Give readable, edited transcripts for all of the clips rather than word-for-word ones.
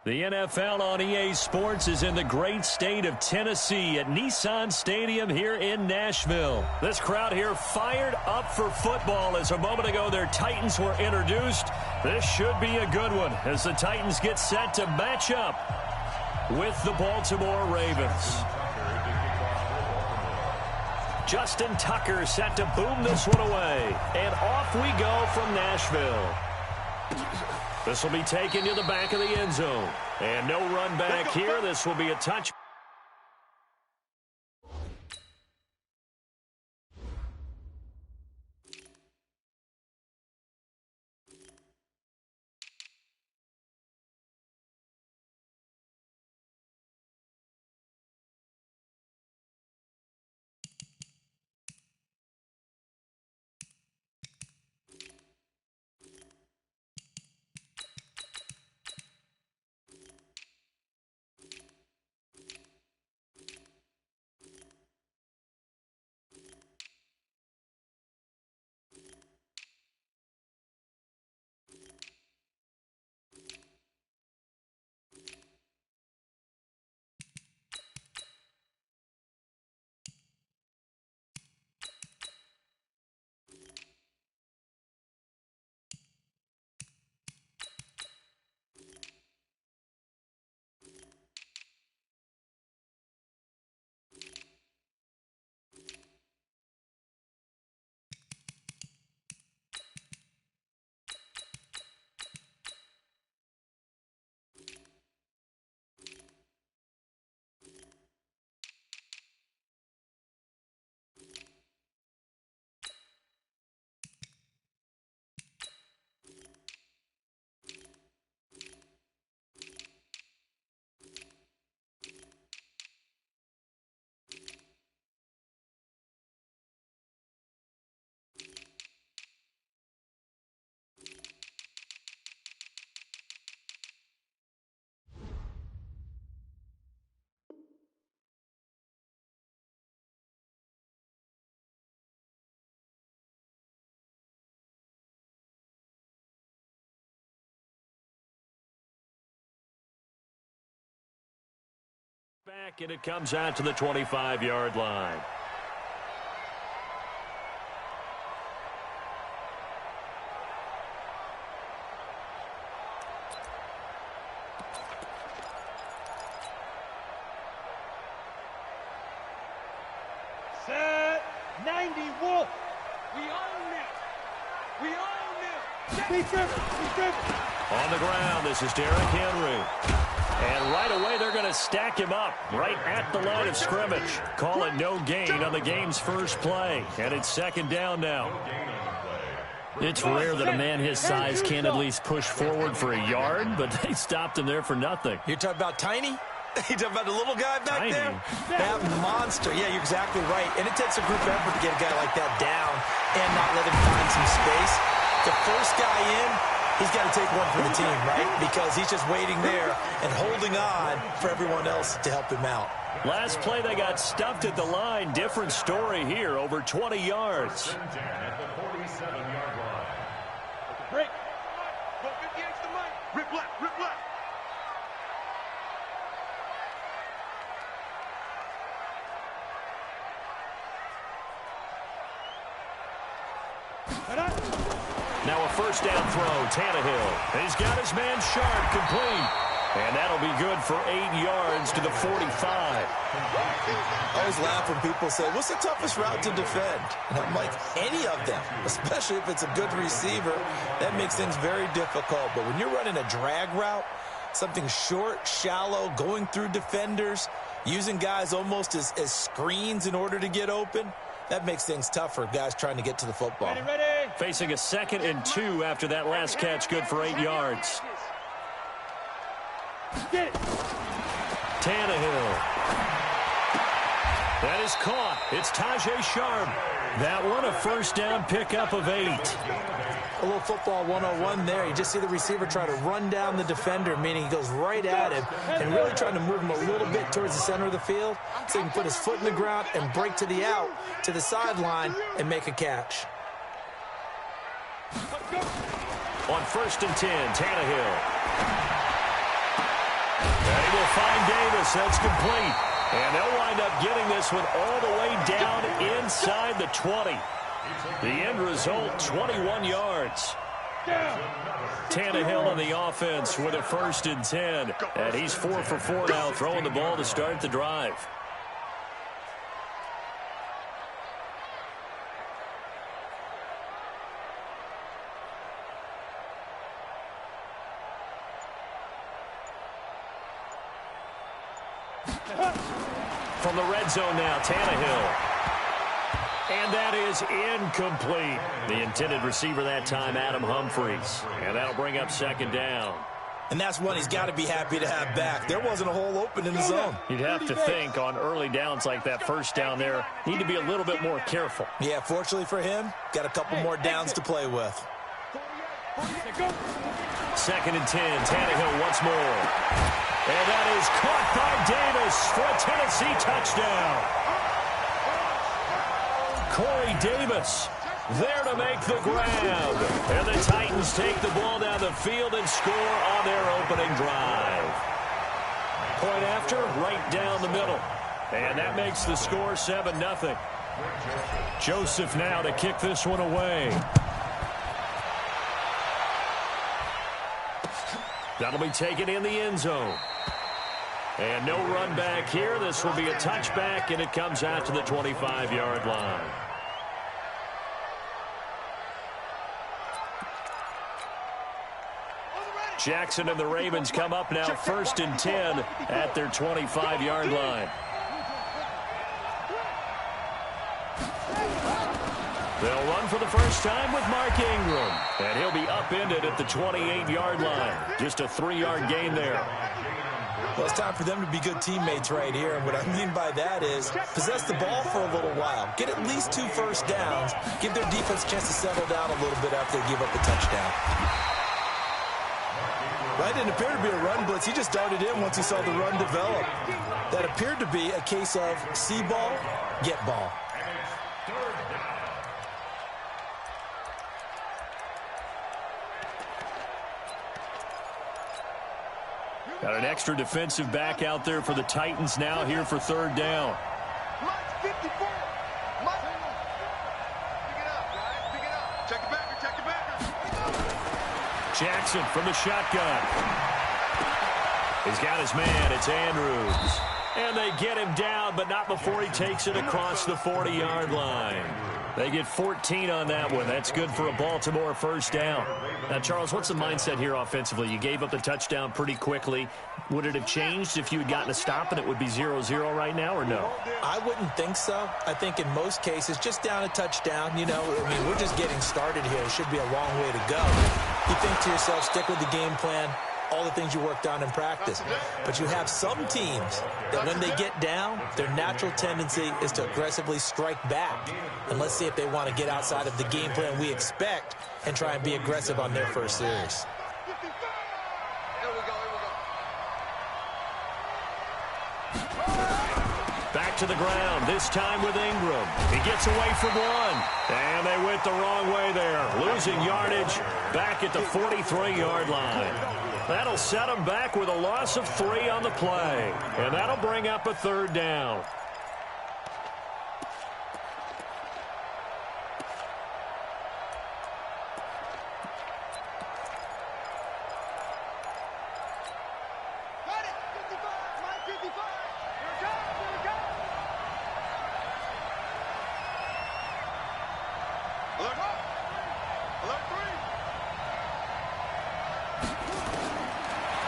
The NFL on EA Sports is in the great state of Tennessee at Nissan Stadium here in Nashville. This crowd here fired up for football as a moment ago their Titans were introduced. This should be a good one as the Titans get set to match up with the Baltimore Ravens. Justin Tucker set to boom this one away. And off we go from Nashville. This will be taken to the back of the end zone. And no run back here. This will be a touch. Back, and it comes out to the 25-yard line. Set 90 Wolf. We own it. We own it. On the ground, this is Derrick Henry. And right away, they're going to stack him up right at the line of scrimmage. Call it no gain on the game's first play. And it's second down now. It's rare that a man his size can't at least push forward for a yard, but they stopped him there for nothing. You're talking about Tiny? You talking about the little guy back there? That monster. Yeah, you're exactly right. And it takes a group effort to get a guy like that down and not let him find some space. The first guy in, he's got to take one for the team, right? Because he's just waiting there and holding on for everyone else to help him out. Last play, they got stuffed at the line. Different story here, over 20 yards. Break. Go 50 extra mic. Rip left, rip left. Now a first down throw, Tannehill. He's got his man Sharp complete. And that'll be good for 8 yards to the 45. I always laugh when people say, what's the toughest route to defend? And I'm like, any of them, especially if it's a good receiver. That makes things very difficult. But when you're running a drag route, something short, shallow, going through defenders, using guys almost as screens in order to get open, that makes things tougher, guys trying to get to the football. Ready. Facing a 2nd and 2 after that last catch, good for 8 yards. Get it. Tannehill. That is caught. It's Tajay Sharp. That one a first down pickup of 8. A little football 101 there. You just see the receiver try to run down the defender, meaning he goes right at him and really trying to move him a little bit towards the center of the field so he can put his foot in the ground and break to the out, to the sideline, and make a catch. On 1st and 10, Tannehill. And he will find Davis. That's complete. And they'll wind up getting this one all the way down inside the 20. The end result, 21 yards. Tannehill on the offense with a 1st and 10. And he's 4 for 4 now, throwing the ball to start the drive. From the red zone now, Tannehill. And that is incomplete. The intended receiver that time, Adam Humphries. And that'll bring up 2nd down. And that's one he's got to be happy to have back. There wasn't a hole open in the zone. You'd have to think on early downs like that 1st down there, need to be a little bit more careful. Yeah, fortunately for him, got a couple more downs to play with. 2nd and 10, Tannehill once more. And that is caught by Davis for a Tennessee touchdown. Corey Davis there to make the grab. And the Titans take the ball down the field and score on their opening drive. Point after, right down the middle. And that makes the score 7-0. Joseph now to kick this one away. That'll be taken in the end zone. And no run back here. This will be a touchback, and it comes out to the 25-yard line. Jackson and the Ravens come up now 1st and 10 at their 25-yard line. They'll run for the first time with Mark Ingram. And he'll be upended at the 28-yard line. Just a 3-yard gain there. Well, it's time for them to be good teammates right here. And what I mean by that is possess the ball for a little while. Get at least 2 first downs. Give their defense a chance to settle down a little bit after they give up the touchdown. That didn't appear to be a run blitz. He just darted in once he saw the run develop. That appeared to be a case of see ball, get ball. Got an extra defensive back out there for the Titans now here for 3rd down. Pick it up, guys. Pick it up. Check the backer. Check the backer. Jackson from the shotgun. He's got his man. It's Andrews. And they get him down, but not before he takes it across the 40-yard line. They get 14 on that one. That's good for a Baltimore 1st down. Now, Charles, what's the mindset here offensively? You gave up the touchdown pretty quickly. Would it have changed if you had gotten a stop and it would be 0-0 right now, or no? I wouldn't think so. I think in most cases, just down a touchdown, you know, I mean, we're just getting started here. It should be a long way to go. You think to yourself, stick with the game plan, all the things you worked on in practice. But you have some teams that when they get down, their natural tendency is to aggressively strike back. And let's see if they want to get outside of the game plan we expect and try and be aggressive on their first series. Back to the ground, this time with Ingram. He gets away from one. And they went the wrong way there. Losing yardage back at the 43-yard line. That'll set them back with a loss of 3 on the play. And that'll bring up a 3rd down.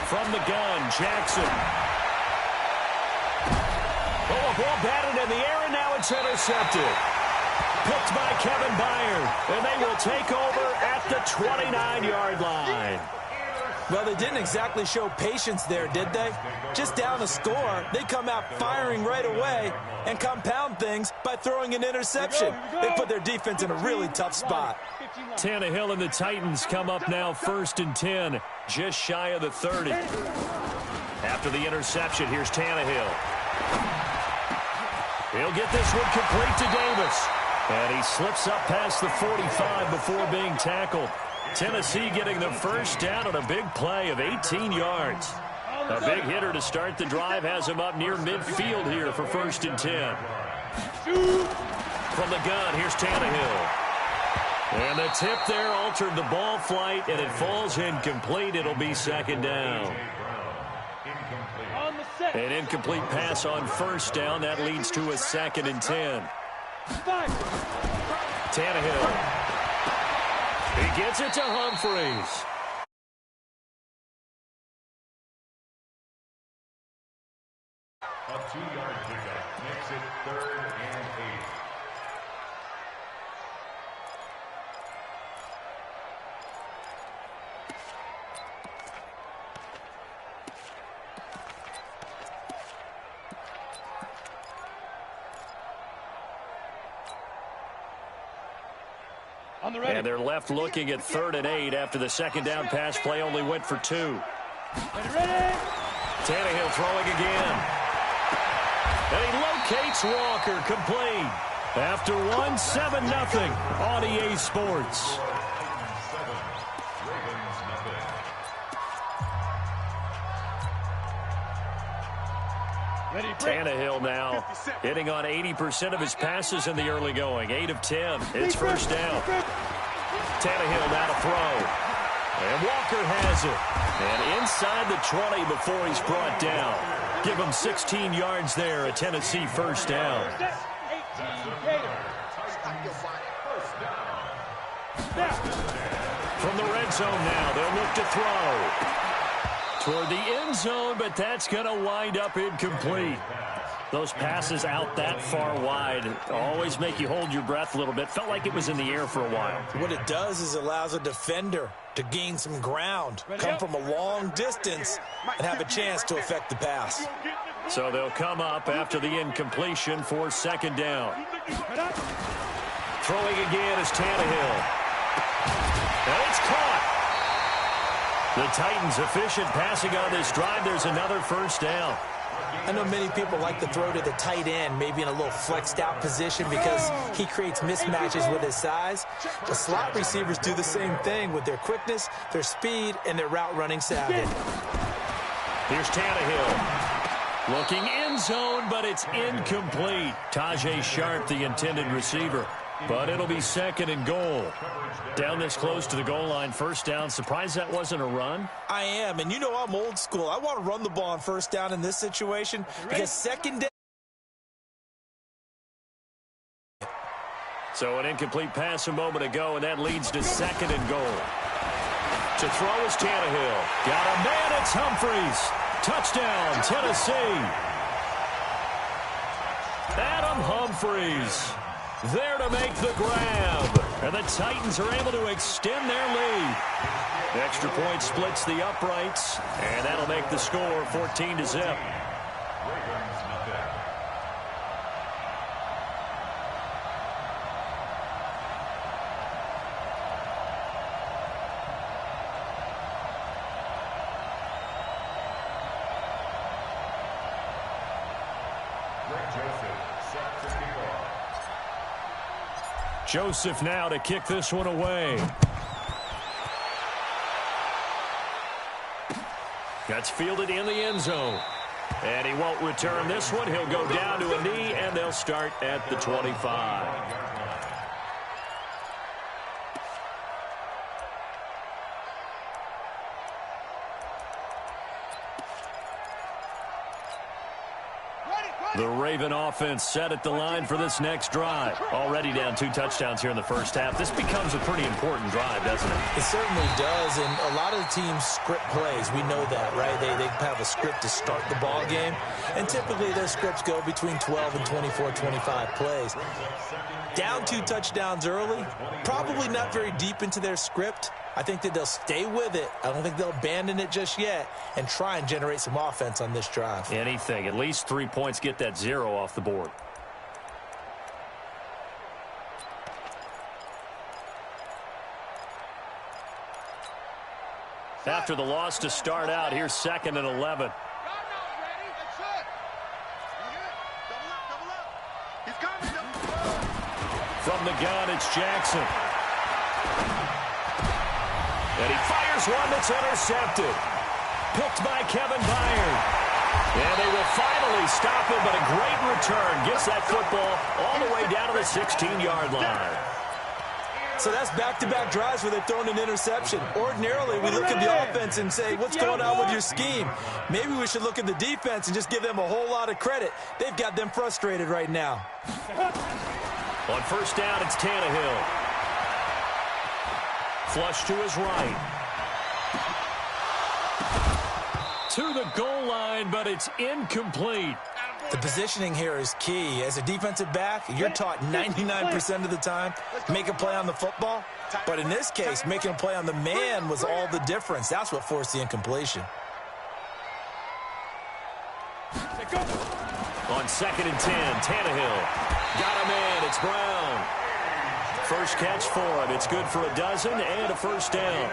From the gun, Jackson. Oh, a ball batted in the air, and now it's intercepted. Picked by Kevin Byard, and they will take over at the 29-yard line. Well, they didn't exactly show patience there, did they? Just down a score, they come out firing right away and compound things by throwing an interception. They put their defense in a really tough spot. Tannehill and the Titans come up now 1st and 10, just shy of the 30. After the interception, here's Tannehill. He'll get this one complete to Davis. And he slips up past the 45 before being tackled. Tennessee getting the first down on a big play of 18 yards. A big hitter to start the drive has him up near midfield here for 1st and 10. From the gun, here's Tannehill. And the tip there altered the ball flight, and it falls incomplete. It'll be 2nd down. An incomplete pass on 1st down. That leads to a 2nd and 10. Tannehill. He gets it to Humphries. A 2-yard pickup makes it 3rd and 8. And they're left looking at 3rd and 8 after the 2nd down pass play only went for 2. Tannehill throwing again. And he locates Walker, complete. After 1-7-0 on EA Sports. Tannehill now hitting on 80% of his passes in the early going. 8 of 10. It's 1st down. Tannehill now to throw. And Walker has it. And inside the 20 before he's brought down. Give him 16 yards there, a Tennessee 1st down. From the red zone now, they'll look to throw. Toward the end zone, but that's going to wind up incomplete. Those passes out that far wide always make you hold your breath a little bit. Felt like it was in the air for a while. What it does is allows a defender to gain some ground, come from a long distance, and have a chance to affect the pass. So they'll come up after the incompletion for 2nd down. Throwing again is Tannehill. And it's caught. The Titans efficient passing on this drive. There's another 1st down. I know many people like to throw to the tight end, maybe in a little flexed out position because he creates mismatches with his size. The slot receivers do the same thing with their quickness, their speed, and their route running savvy. Here's Tannehill. Looking end zone, but it's incomplete. Tajay Sharp, the intended receiver. But it'll be 2nd and goal. Down this close to the goal line, 1st down. Surprised that wasn't a run? I am, and you know I'm old school. I want to run the ball on 1st down in this situation because 2nd down. So an incomplete pass a moment ago, and that leads to 2nd and goal. To throw is Tannehill. Got a man, it's Humphries. Touchdown, Tennessee. Adam Humphries there to make the grab. And the Titans are able to extend their lead. The extra point splits the uprights, and that'll make the score 14-0. Joseph now to kick this one away. That's fielded in the end zone. And he won't return this one. He'll go down to a knee, and they'll start at the 25. The Raven offense set at the line for this next drive. Already down 2 touchdowns here in the 1st half. This becomes a pretty important drive, doesn't it? It certainly does, and a lot of the teams script plays. We know that, right? They have a script to start the ball game, and typically those scripts go between 12 and 24, 25 plays. Down 2 touchdowns early, probably not very deep into their script. I think that they'll stay with it. I don't think they'll abandon it just yet and try and generate some offense on this drive. Anything. At least 3 points, get that 0 off the board. After the loss to start out, here's 2nd and 11. From the gun, it's Jackson. And he fires one that's intercepted. Picked by Kevin Byard. And they will finally stop him, but a great return. Gets that football all the way down to the 16-yard line. So that's back-to-back drives where they've thrown an interception. Ordinarily, we look at the offense and say, what's going on with your scheme? Maybe we should look at the defense and just give them a whole lot of credit. They've got them frustrated right now. On first down, it's Tannehill. Flush to his right. To the goal line, but it's incomplete. The positioning here is key. As a defensive back, you're taught 99% of the time, make a play on the football. But in this case, making a play on the man was all the difference. That's what forced the incompletion. On 2nd and 10, Tannehill. Got a man, it's Brown. First catch for him. It's good for a dozen and a first down.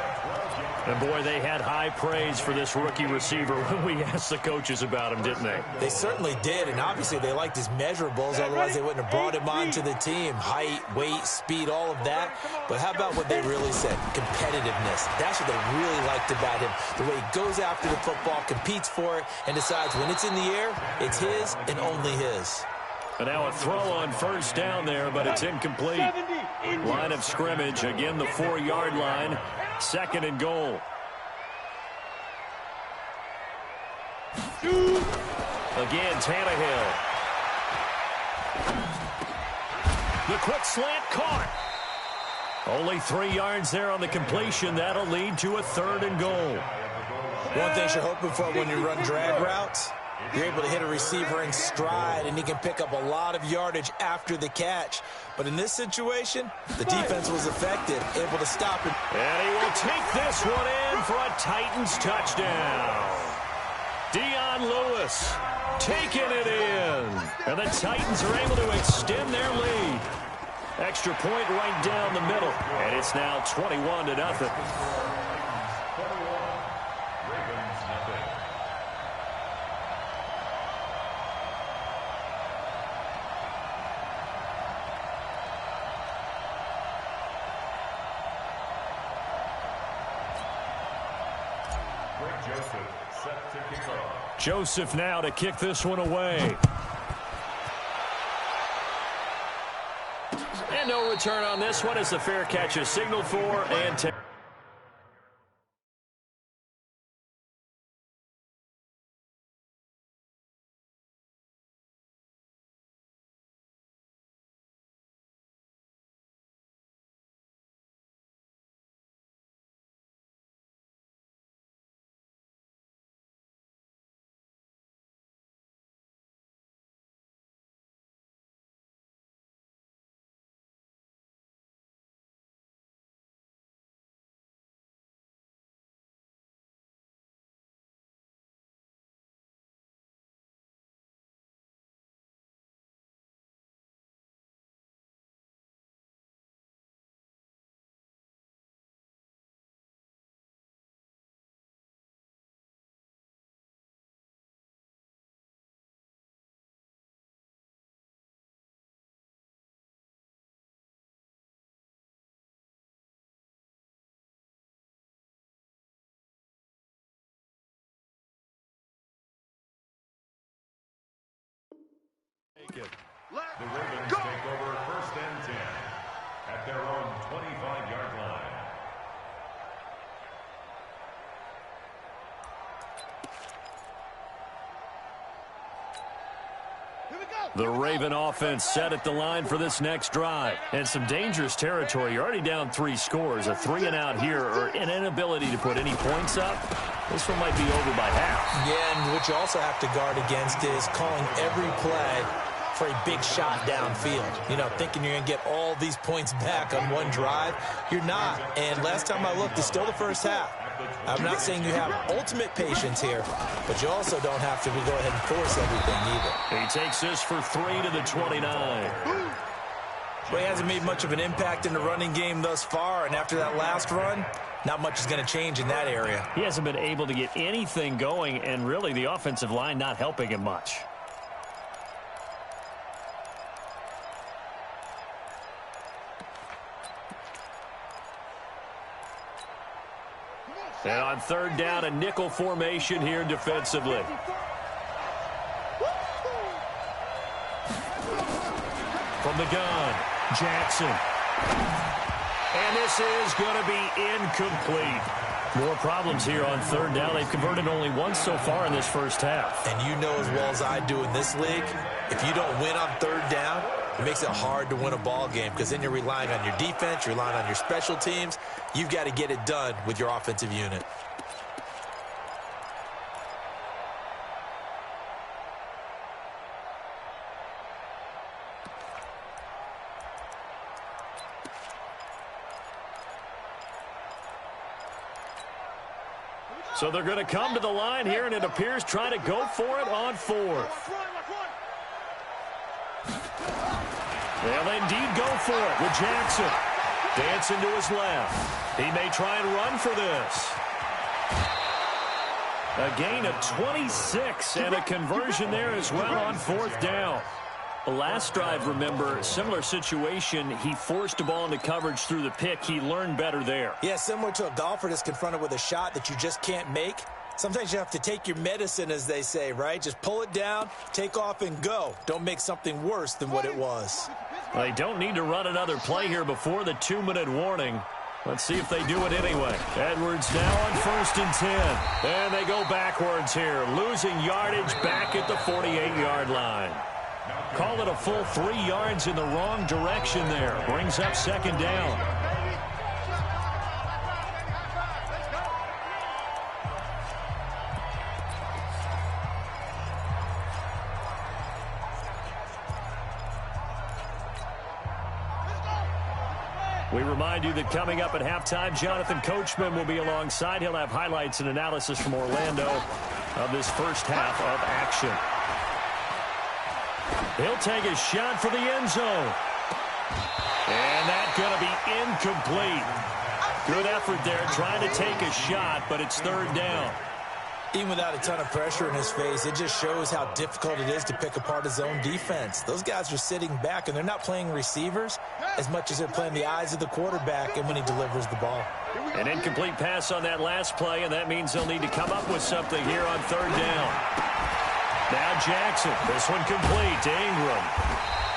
And, boy, they had high praise for this rookie receiver when we asked the coaches about him, didn't they? They certainly did, and obviously they liked his measurables. Otherwise, they wouldn't have brought him onto the team. Height, weight, speed, all of that. But how about what they really said? Competitiveness. That's what they really liked about him. The way he goes after the football, competes for it, and decides when it's in the air, it's his and only his. And now a throw on first down there, but it's incomplete. Line of scrimmage, again the 4-yard line. 2nd and goal. Again, Tannehill. The quick slant caught. Only 3 yards there on the completion. That'll lead to a 3rd and goal. One thing you're hoping for when you run drag routes, you're able to hit a receiver in stride, and he can pick up a lot of yardage after the catch. But in this situation, the defense was effective, able to stop it. And he will take this one in for a Titans touchdown. Dion Lewis taking it in. And the Titans are able to extend their lead. Extra point right down the middle. And it's now 21-0. Joseph now to kick this one away. And no return on this one as the fair catch is signaled for and The Ravens take over 1st and 10 at their own 25-yard line. the Raven offense set at the line for this next drive. And some dangerous territory. You're already down 3 scores. A 3-and-out here or an inability to put any points up. This one might be over by half. Yeah, and what you also have to guard against is calling every play for a big shot downfield. You know, thinking you're going to get all these points back on one drive. You're not. And last time I looked, it's still the first half. I'm not saying you have ultimate patience here, but you also don't have to go ahead and force everything either. He takes this for 3 to the 29. Well, he hasn't made much of an impact in the running game thus far, and after that last run, not much is going to change in that area. He hasn't been able to get anything going, and really the offensive line not helping him much. And on third down, a nickel formation here defensively. From the gun, Jackson. And this is going to be incomplete. More problems here on third down. They've converted only once so far in this first half. And you know as well as I do in this league, if you don't win on third down, it makes it hard to win a ball game because then you're relying on your defense, you're relying on your special teams. You've got to get it done with your offensive unit. So they're going to come to the line here, and it appears trying to go for it on fourth. They'll indeed go for it with Jackson. Dancing to his left. He may try and run for this. A gain of 26 and a conversion there as well on fourth down. The last drive, remember, similar situation. He forced the ball into coverage through the pick. He learned better there. Yeah, similar to a golfer that's confronted with a shot that you just can't make. Sometimes you have to take your medicine, as they say, right? Just pull it down, take off, and go. Don't make something worse than what it was. They don't need to run another play here before the 2-minute warning. Let's see if they do it anyway. Edwards now on 1st and 10. And they go backwards here, losing yardage back at the 48-yard line. Call it a full 3 yards in the wrong direction there. Brings up 2nd down. We remind you that coming up at halftime, Jonathan Coachman will be alongside. He'll have highlights and analysis from Orlando of this first half of action. He'll take a shot for the end zone. And that's going to be incomplete. Good effort there trying to take a shot, but it's 3rd down. Even without a ton of pressure in his face, it just shows how difficult it is to pick apart his own defense. Those guys are sitting back, and they're not playing receivers as much as they're playing the eyes of the quarterback and when he delivers the ball. An incomplete pass on that last play, and that means they'll need to come up with something here on 3rd down. Now Jackson, this one complete to Ingram.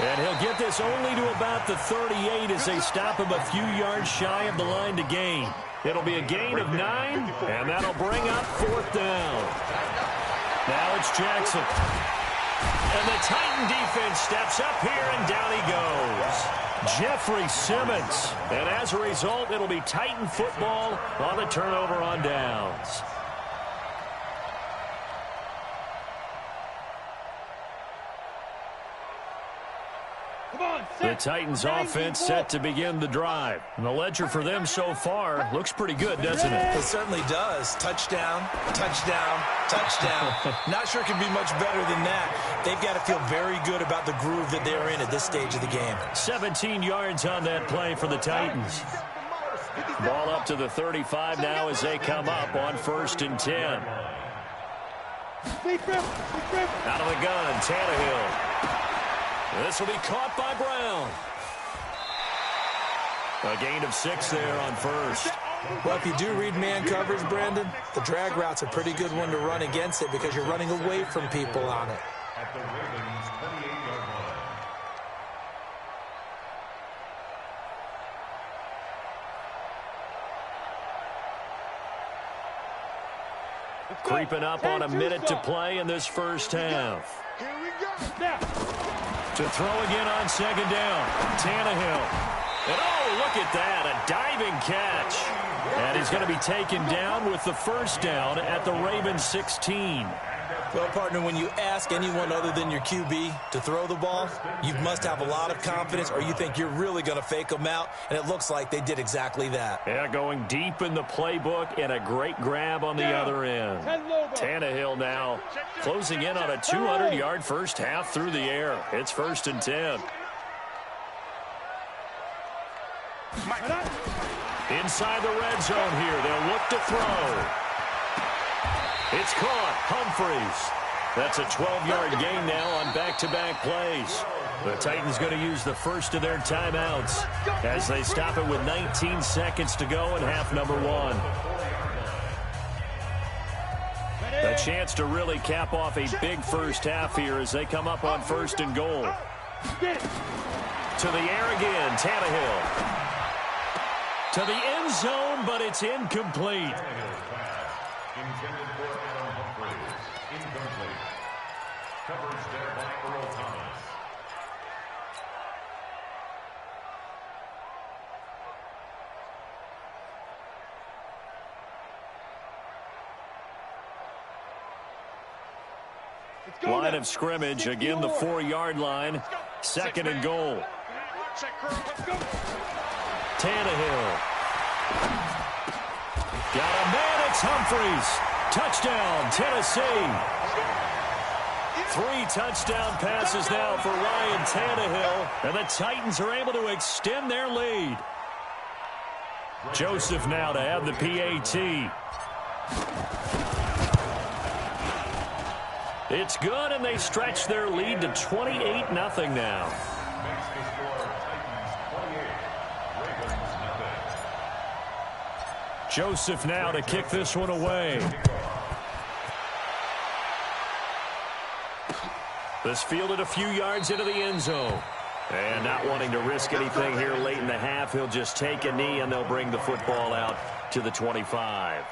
And he'll get this only to about the 38 as they stop him a few yards shy of the line to gain. It'll be a gain of 9, and that'll bring up 4th down. Now it's Jackson. And the Titan defense steps up here, and down he goes. Jeffrey Simmons. And as a result, it'll be Titan football on the turnover on downs. The Titans offense set to begin the drive. And the ledger for them so far looks pretty good, doesn't it? It certainly does. Touchdown, touchdown, touchdown. Not sure it can be much better than that. They've got to feel very good about the groove that they're in at this stage of the game. 17 yards on that play for the Titans. Ball up to the 35 now as they come up on 1st and 10. Out of the gun, Tannehill. This will be caught by Brown. A gain of 6 there on 1st. Well, if you do read man coverage, Brandon, the drag route's a pretty good one to run against it because you're running away from people on it. At the Ravens' 28-yard line. Creeping up on a minute to play in this first half. Here we go. Now. To throw again on 2nd down. Tannehill. And oh, look at that. A diving catch. And he's going to be taken down with the 1st down at the Ravens 16. Well, partner, when you ask anyone other than your QB to throw the ball, you must have a lot of confidence or you think you're really going to fake them out, and it looks like they did exactly that. Yeah, going deep in the playbook and a great grab on the other end. Tannehill now closing in on a 200-yard first half through the air. It's 1st and 10. Inside the red zone here, they'll look to throw. It's caught. Humphreys. That's a 12-yard gain now on back-to-back plays. The Titans going to use the first of their timeouts as they stop it with 19 seconds to go in half number 1. A chance to really cap off a big first half here as they come up on 1st and goal. To the air again, Tannehill. To the end zone, but it's incomplete. Intended for Adam Humphries. Incomplete. Coverage there by Earl Thomas. Line of scrimmage, again the 4-yard line. 2nd and goal. Tannehill. Got a man, it's Humphries. Touchdown, Tennessee. 3 touchdown passes now for Ryan Tannehill, and the Titans are able to extend their lead. Joseph now to have the PAT. It's good, and they stretch their lead to 28-0 now. Makes the score Titans 28, Ravens nothing. Joseph now to kick this one away. This fielded a few yards into the end zone. And not wanting to risk anything here late in the half, he'll just take a knee, and they'll bring the football out to the 25.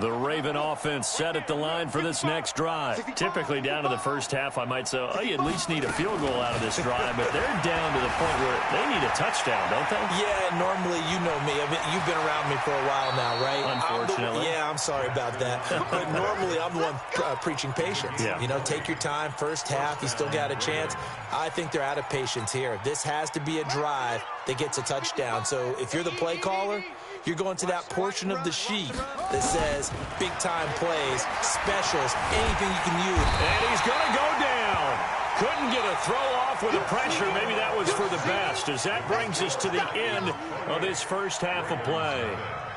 The Raven offense set at the line for this next drive. Typically down to the first half, I might say, oh, you at least need a field goal out of this drive, but they're down to the point where they need a touchdown, don't they? Yeah, normally, you know me. You've been around me for a while now, right? Unfortunately. I'm sorry about that. But normally, I'm the one preaching patience. Yeah. You know, take your time. First half, you still got a chance. I think they're out of patience here. This has to be a drive that gets a touchdown. So if you're the play caller, you're going to that portion of the sheet that says big-time plays, specials, anything you can use. And he's going to go down. Couldn't get a throw off with the pressure. Maybe that was for the best, as that brings us to the end of this first half of play.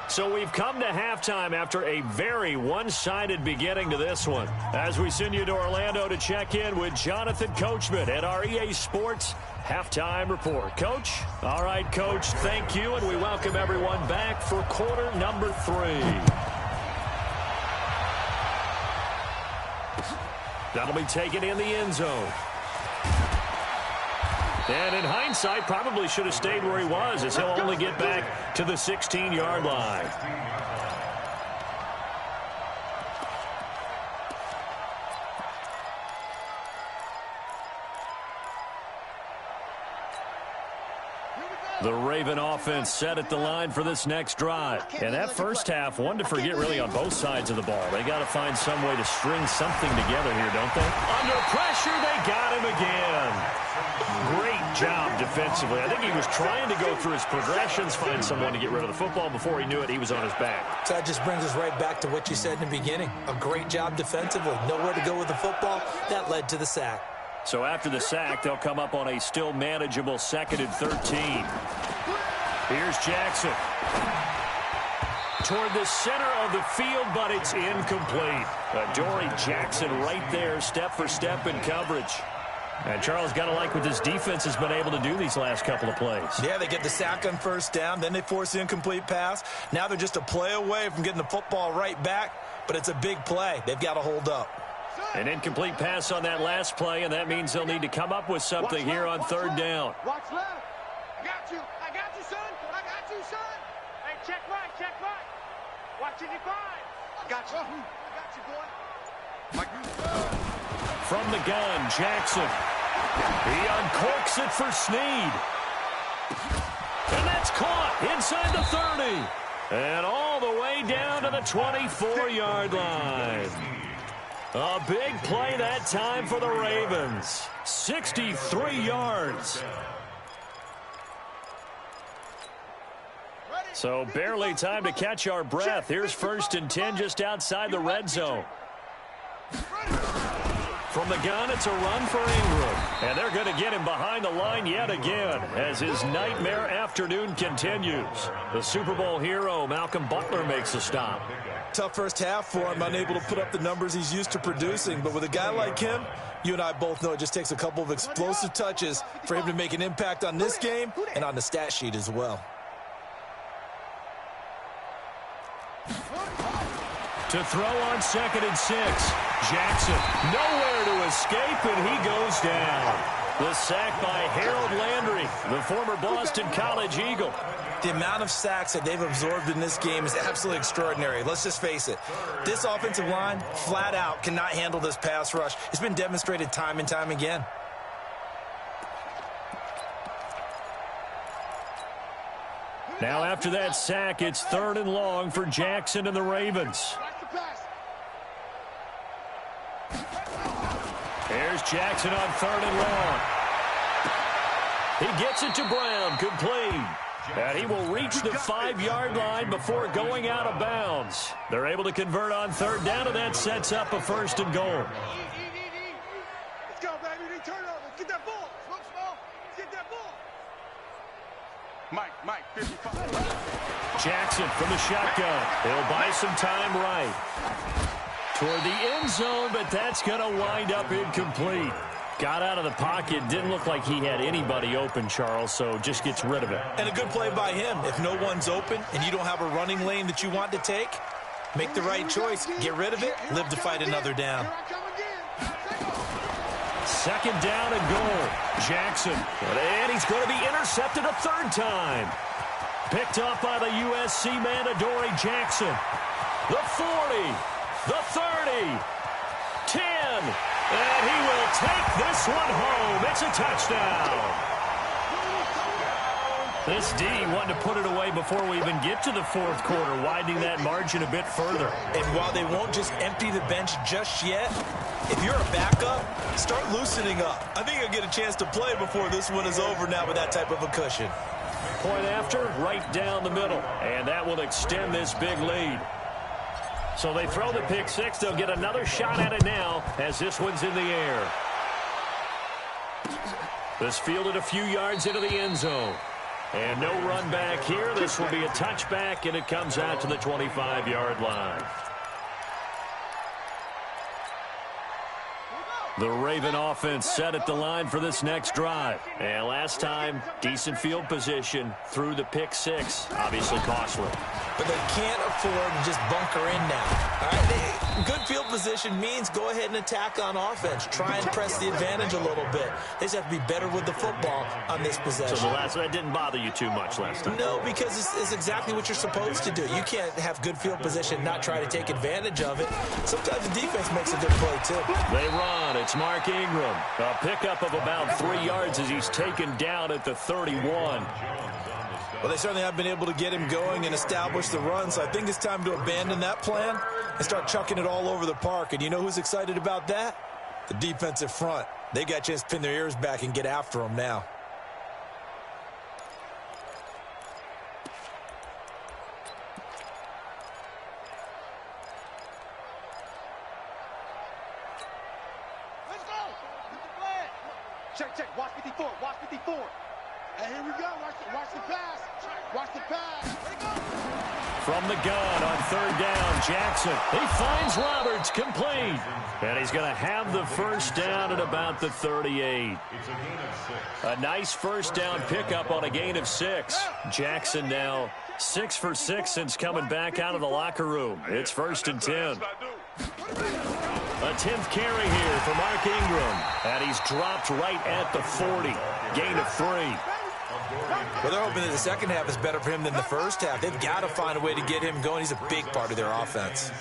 So we've come to halftime after a very one-sided beginning to this one. As we send you to Orlando to check in with Jonathan Coachman at our EA Sports Halftime Report. Coach? All right, Coach, thank you, and we welcome everyone back for quarter number 3. That'll be taken in the end zone. And in hindsight, probably should have stayed where he was, as he'll only get back to the 16-yard line. The Raven offense set at the line for this next drive. And that first half, one to forget really on both sides of the ball. They got to find some way to string something together here, don't they? Under pressure, they got him again. Great job defensively. I think he was trying to go through his progressions, find someone to get rid of the football. Before he knew it, he was on his back. So that just brings us right back to what you said in the beginning. A great job defensively. Nowhere to go with the football. That led to the sack. So after the sack, they'll come up on a still manageable 2nd and 13. Here's Jackson. Toward the center of the field, but it's incomplete. Dory Jackson right there, step for step in coverage. And Charles, got to like what this defense has been able to do these last couple of plays. Yeah, they get the sack on first down, then they force the incomplete pass. Now they're just a play away from getting the football right back, but it's a big play. They've got to hold up. An incomplete pass on that last play, and that means they'll need to come up with something here on 3rd down. Watch left. I got you, son. I got you, son. Hey, check right. Watching you fine. I got you. From the gun, Jackson. He uncorks it for Snead. And that's caught inside the 30. And all the way down to the 24-yard line. A big play that time for the Ravens. 63 yards. So barely time to catch our breath. Here's 1st and 10 just outside the red zone. From the gun, it's a run for Ingram. And they're going to get him behind the line yet again as his nightmare afternoon continues. The Super Bowl hero, Malcolm Butler, makes a stop. tough first half for him, unable to put up the numbers he's used to producing. But with a guy like him, you and I both know it just takes a couple of explosive touches for him to make an impact on this game and on the stat sheet as well. To throw on 2nd and 6. Jackson nowhere to escape, and he goes down. The sack by Harold Landry, the former Boston College Eagle. The amount of sacks that they've absorbed in this game is absolutely extraordinary. Let's just face it. This offensive line, flat out, cannot handle this pass rush. It's been demonstrated time and time again. Now after that sack, it's 3rd and long for Jackson and the Ravens. Here's Jackson on 3rd and long. He gets it to Brown, complete. And he will reach the 5-yard line before going out of bounds. They're able to convert on 3rd down, and that sets up a 1st and goal. Let's go, baby. They turn over. Get that ball. Smoke small. Get that ball. Mike, 55. Jackson from the shotgun. He'll buy some time right toward the end zone, but that's going to wind up incomplete. Got out of the pocket. Didn't look like he had anybody open, Charles, so just gets rid of it. And a good play by him. If no one's open and you don't have a running lane that you want to take, make the right choice. Get rid of it. Live to fight another down. 2nd down and goal. Jackson. And he's going to be intercepted a 3rd time. Picked off by the USC man, Adoree Jackson. The 40. The 30. 10. And he will take this one home. It's a touchdown. This D wanted to put it away before we even get to the 4th quarter, widening that margin a bit further. And while they won't just empty the bench just yet, if you're a backup, start loosening up. I think you'll get a chance to play before this one is over now with that type of a cushion. Point after, right down the middle. And that will extend this big lead. So they throw the pick 6. They'll get another shot at it now as this one's in the air. This fielded a few yards into the end zone. And no run back here. This will be a touchback, and it comes out to the 25-yard line. The Raven offense set at the line for this next drive. And last time, decent field position through the pick 6. Obviously costly. But they can't afford to just bunker in now. All right, good field position means go ahead and attack on offense. Try and press the advantage a little bit. They just have to be better with the football on this possession. So that didn't bother you too much last time? No, because it's exactly what you're supposed to do. You can't have good field position, not try to take advantage of it. Sometimes the defense makes a good play, too. They run. It's Mark Ingram. A pickup of about 3 yards as he's taken down at the 31. Well, they certainly have been able to get him going and establish the run, so I think it's time to abandon that plan and start chucking it all over the park. And you know who's excited about that? The defensive front. They got a chance to pin their ears back and get after him now. Let's go. Get the flag. Check. Watch 54. Watch 54. And here we go. Watch the pass. Watch the pass. From the gun on 3rd down, Jackson. He finds Roberts, complete. And he's going to have the 1st down at about the 38. A nice 1st down pickup on a gain of 6. Jackson now 6 for 6 since coming back out of the locker room. It's 1st and 10. A 10th carry here for Mark Ingram. And he's dropped right at the 40. Gain of 3. Well, they're hoping that the second half is better for him than the first half. They've got to find a way to get him going. He's a big part of their offense.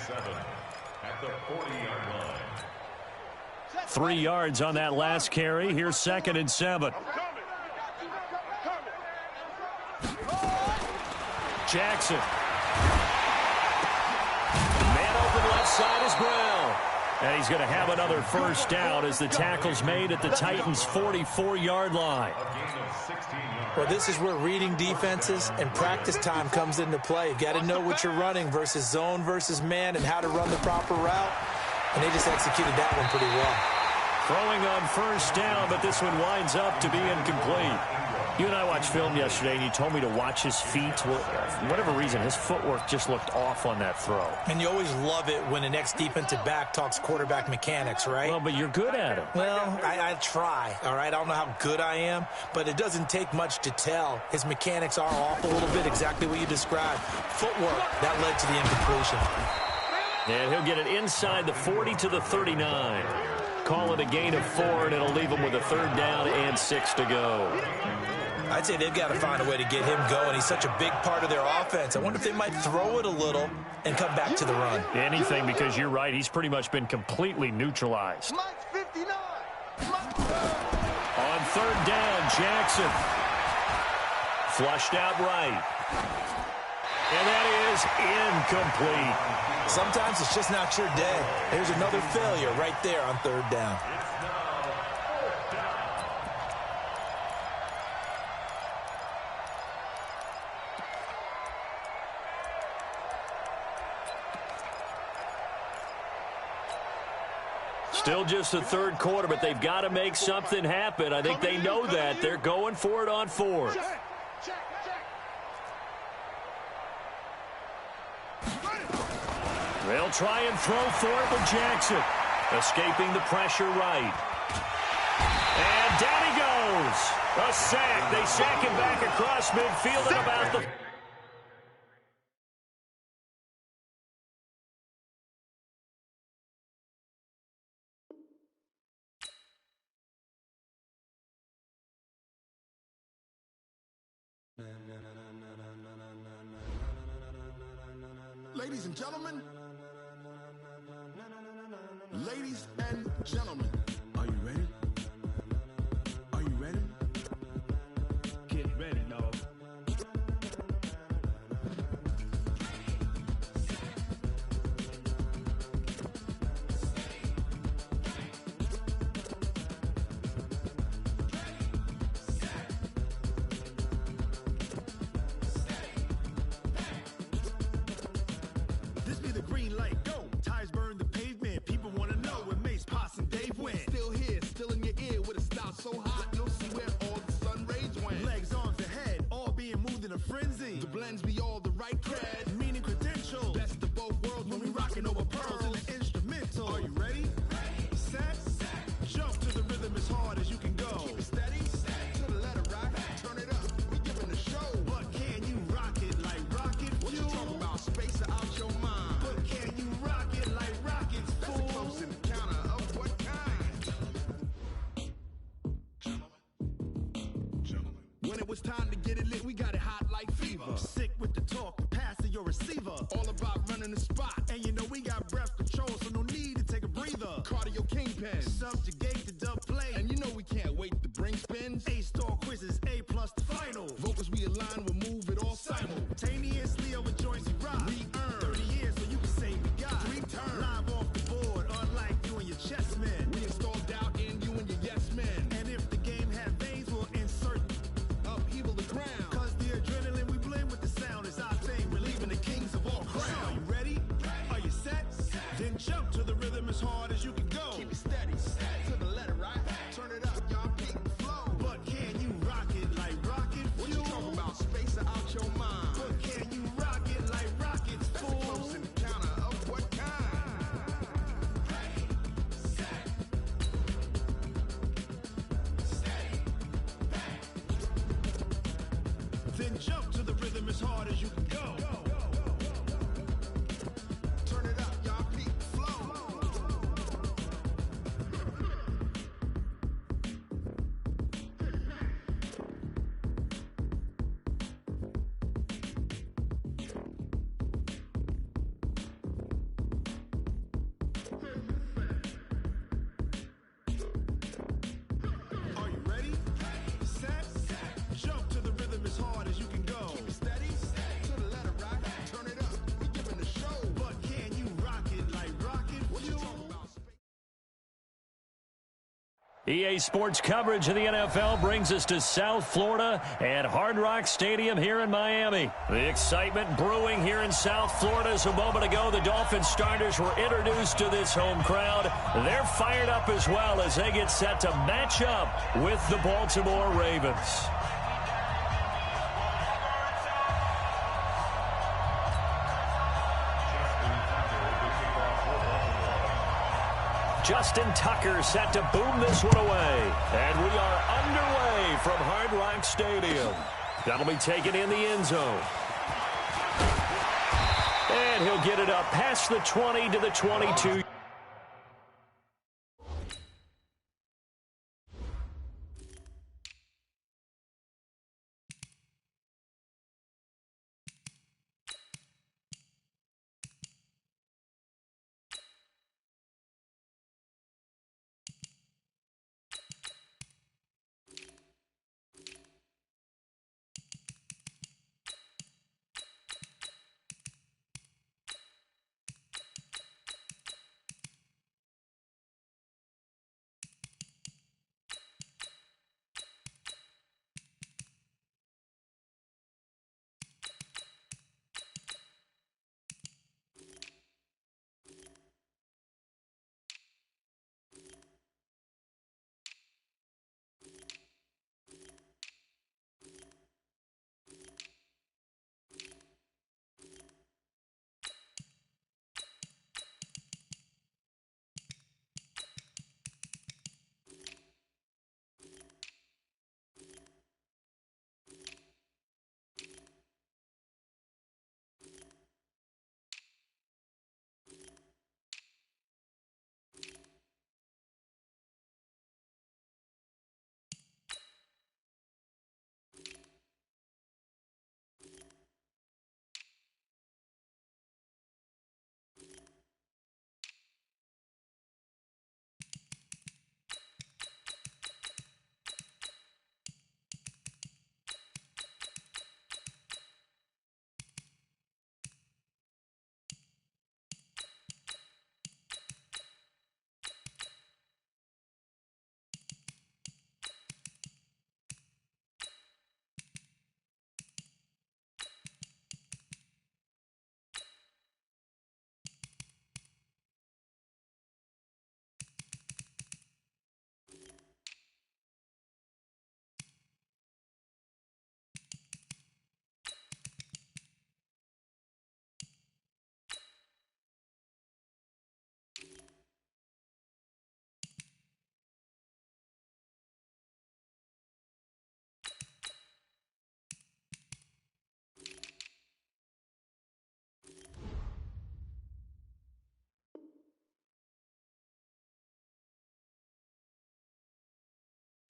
3 yards on that last carry. Here's 2nd and 7. Jackson. Man open left side is Brown. And he's going to have another 1st down as the tackle's made at the Titans' 44-yard line. Well, this is where reading defenses and practice time comes into play. You've got to know what you're running versus zone versus man and how to run the proper route. And they just executed that one pretty well. Throwing on first down, but this one winds up to be incomplete. You and I watched film yesterday, and you told me to watch his feet. Well, for whatever reason, his footwork just looked off on that throw. And you always love it when the next defensive back talks quarterback mechanics, right? Well, but you're good at it. Well, I try, all right? I don't know how good I am, but it doesn't take much to tell. His mechanics are off a little bit, exactly what you described. Footwork, that led to the incompletion. And he'll get it inside the 40 to the 39. Call it a gain of 4, and it'll leave him with a 3rd down and 6 to go. I'd say they've got to find a way to get him going. He's such a big part of their offense. I wonder if they might throw it a little and come back to the run. Anything, because you're right. He's pretty much been completely neutralized. On 3rd down, Jackson. Flushed out right. And that is incomplete. Sometimes it's just not your day. There's another failure right there on 3rd down. Still just the 3rd quarter, but they've got to make something happen. I think they know that. They're going for it on 4th. They'll try and throw for it with Jackson. Escaping the pressure right. And down he goes. A sack. They sack him back across midfield at about the... Ladies and gentlemen, are you ready? Are you ready? Get ready, dog. This be the green light, go. Tires burn the pavement. People want to know where Mace, Potts, and Dave went. Still here, still in your ear with a style so hot, you'll see where all the sun rays went. Legs, arms, and head, all being moved in a frenzy. The blends be all the right cred, meaning credentials. Best of both worlds when we rockin' over pearls in the instrumental. Are you ready? Set, jump to the rhythm as hard as you can go. Keep it steady, to the letter rock, turn it up, we giving the show. But can you rock it like rocket fuel? What you talking about, space out your mind? But can you rock it like rockets, fool? That's a close encounter of what kind? Gentlemen. When it was time to get it lit, we got it hot like fever. Sick with the talk, pass to your receiver. All about running the spot, and you know we got breath control, so no need to take a breather. Cardio kingpin, subjugate the dub play, and you know we can't wait to bring spins. A-star quizzes, A+ the final. Vocals we align, we'll move it all simultaneously over joints we rock. We earn 30 years, so you can say we got 3 turns. Live off the board, unlike you and your chess men. We install doubt in you and your yes men. And if the game had veins, we'll insert upheaval the ground. Cause the adrenaline we blend with the sound is our thing, relieving the kings of all crowns. So are you ready? Are you set? Then jump to the rhythm as hard as you can go. Keep it steady, to the letter right. Turn it up, y'all peak the flow. But can you rock it like rocket fuel? What you talking about, space out your mind? But can you rock it like rockets, fool? That's a close encounter of what kind? Then jump to the rhythm as hard as you can go. Turn it up, y'all peak the flow. Are you ready? Set, jump to the rhythm as hard as you can go. EA Sports coverage of the NFL brings us to South Florida at Hard Rock Stadium here in Miami. The excitement brewing here in South Florida as a moment ago the Dolphins starters were introduced to this home crowd. They're fired up as well as they get set to match up with the Baltimore Ravens. Justin Tucker set to boom this one away. And we are underway from Hard Rock Stadium. That'll be taken in the end zone. And he'll get it up past the 20 to the 22.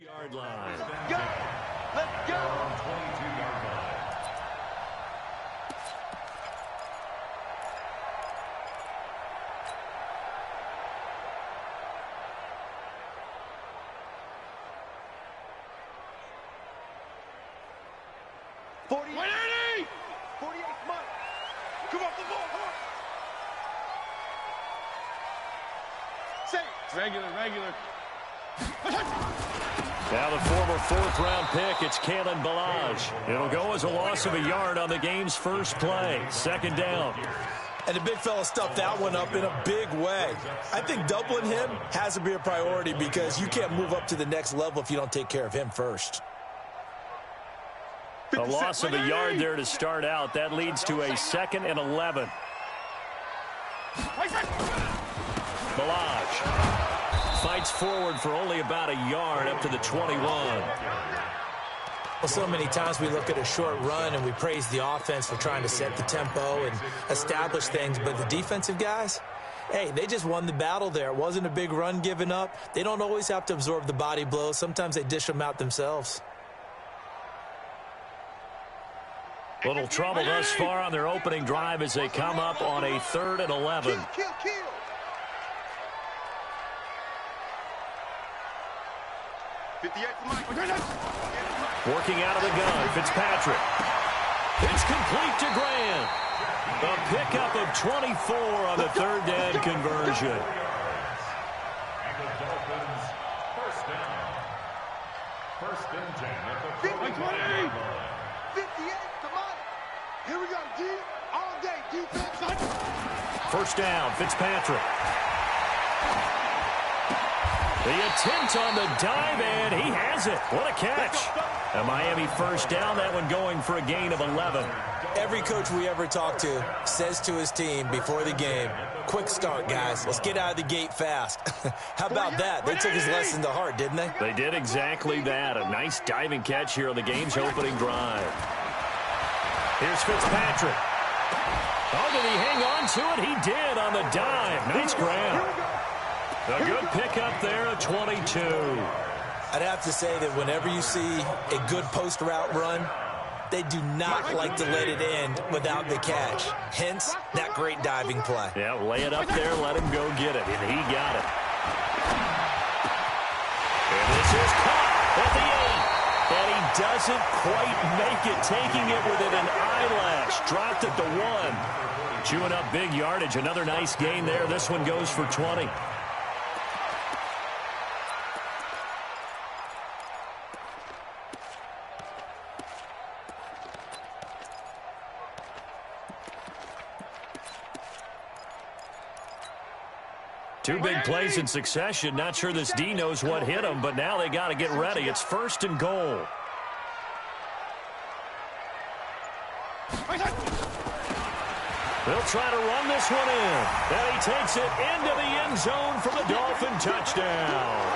Yard line. Go! Let's go! 22-yard line. Come off the ball, come on! Say regular. Now the former fourth-round pick, it's Kalen Ballage. It'll go as a loss of a yard on the game's first play. Second down. And the big fella stuffed that one up in a big way. I think doubling him has to be a priority because you can't move up to the next level if you don't take care of him first. A loss of a yard there to start out. That leads to a 2nd and 11. Ballage fights forward for only about a yard up to the 21. Well, so many times we look at a short run and we praise the offense for trying to set the tempo and establish things, but the defensive guys, hey, they just won the battle there. It wasn't a big run given up. They don't always have to absorb the body blows. Sometimes they dish them out themselves. Little trouble thus far on their opening drive as they come up on a 3rd and 11. Kill. Working out of the gun, Fitzpatrick. It's complete to Grant. A pickup of 24 on the 3rd down conversion. And the Dolphins first down. come on. Here we go, D. All day, defense. First down, Fitzpatrick. The attempt on the dive, and he has it. What a catch. A Miami first down, that one going for a gain of 11. Every coach we ever talk to says to his team before the game, quick start, guys. Let's get out of the gate fast. How about that? They took his lesson to heart, didn't they? They did exactly that. A nice diving catch here on the game's opening drive. Here's Fitzpatrick. Oh, did he hang on to it? He did on the dive. Nice grab. A good pickup there at 22. I'd have to say that whenever you see a good post route run, they do not like to let it end without the catch. Hence, that great diving play. Yeah, lay it up there, let him go get it, and he got it. And this is caught at the 8. And he doesn't quite make it, taking it within an eyelash. Dropped at the 1. Chewing up big yardage. Another nice gain there. This one goes for 20. Two big plays in succession. Not sure this D knows what hit him, but now they got to get ready. It's first and goal. They'll try to run this one in. And he takes it into the end zone for the Dolphin touchdown.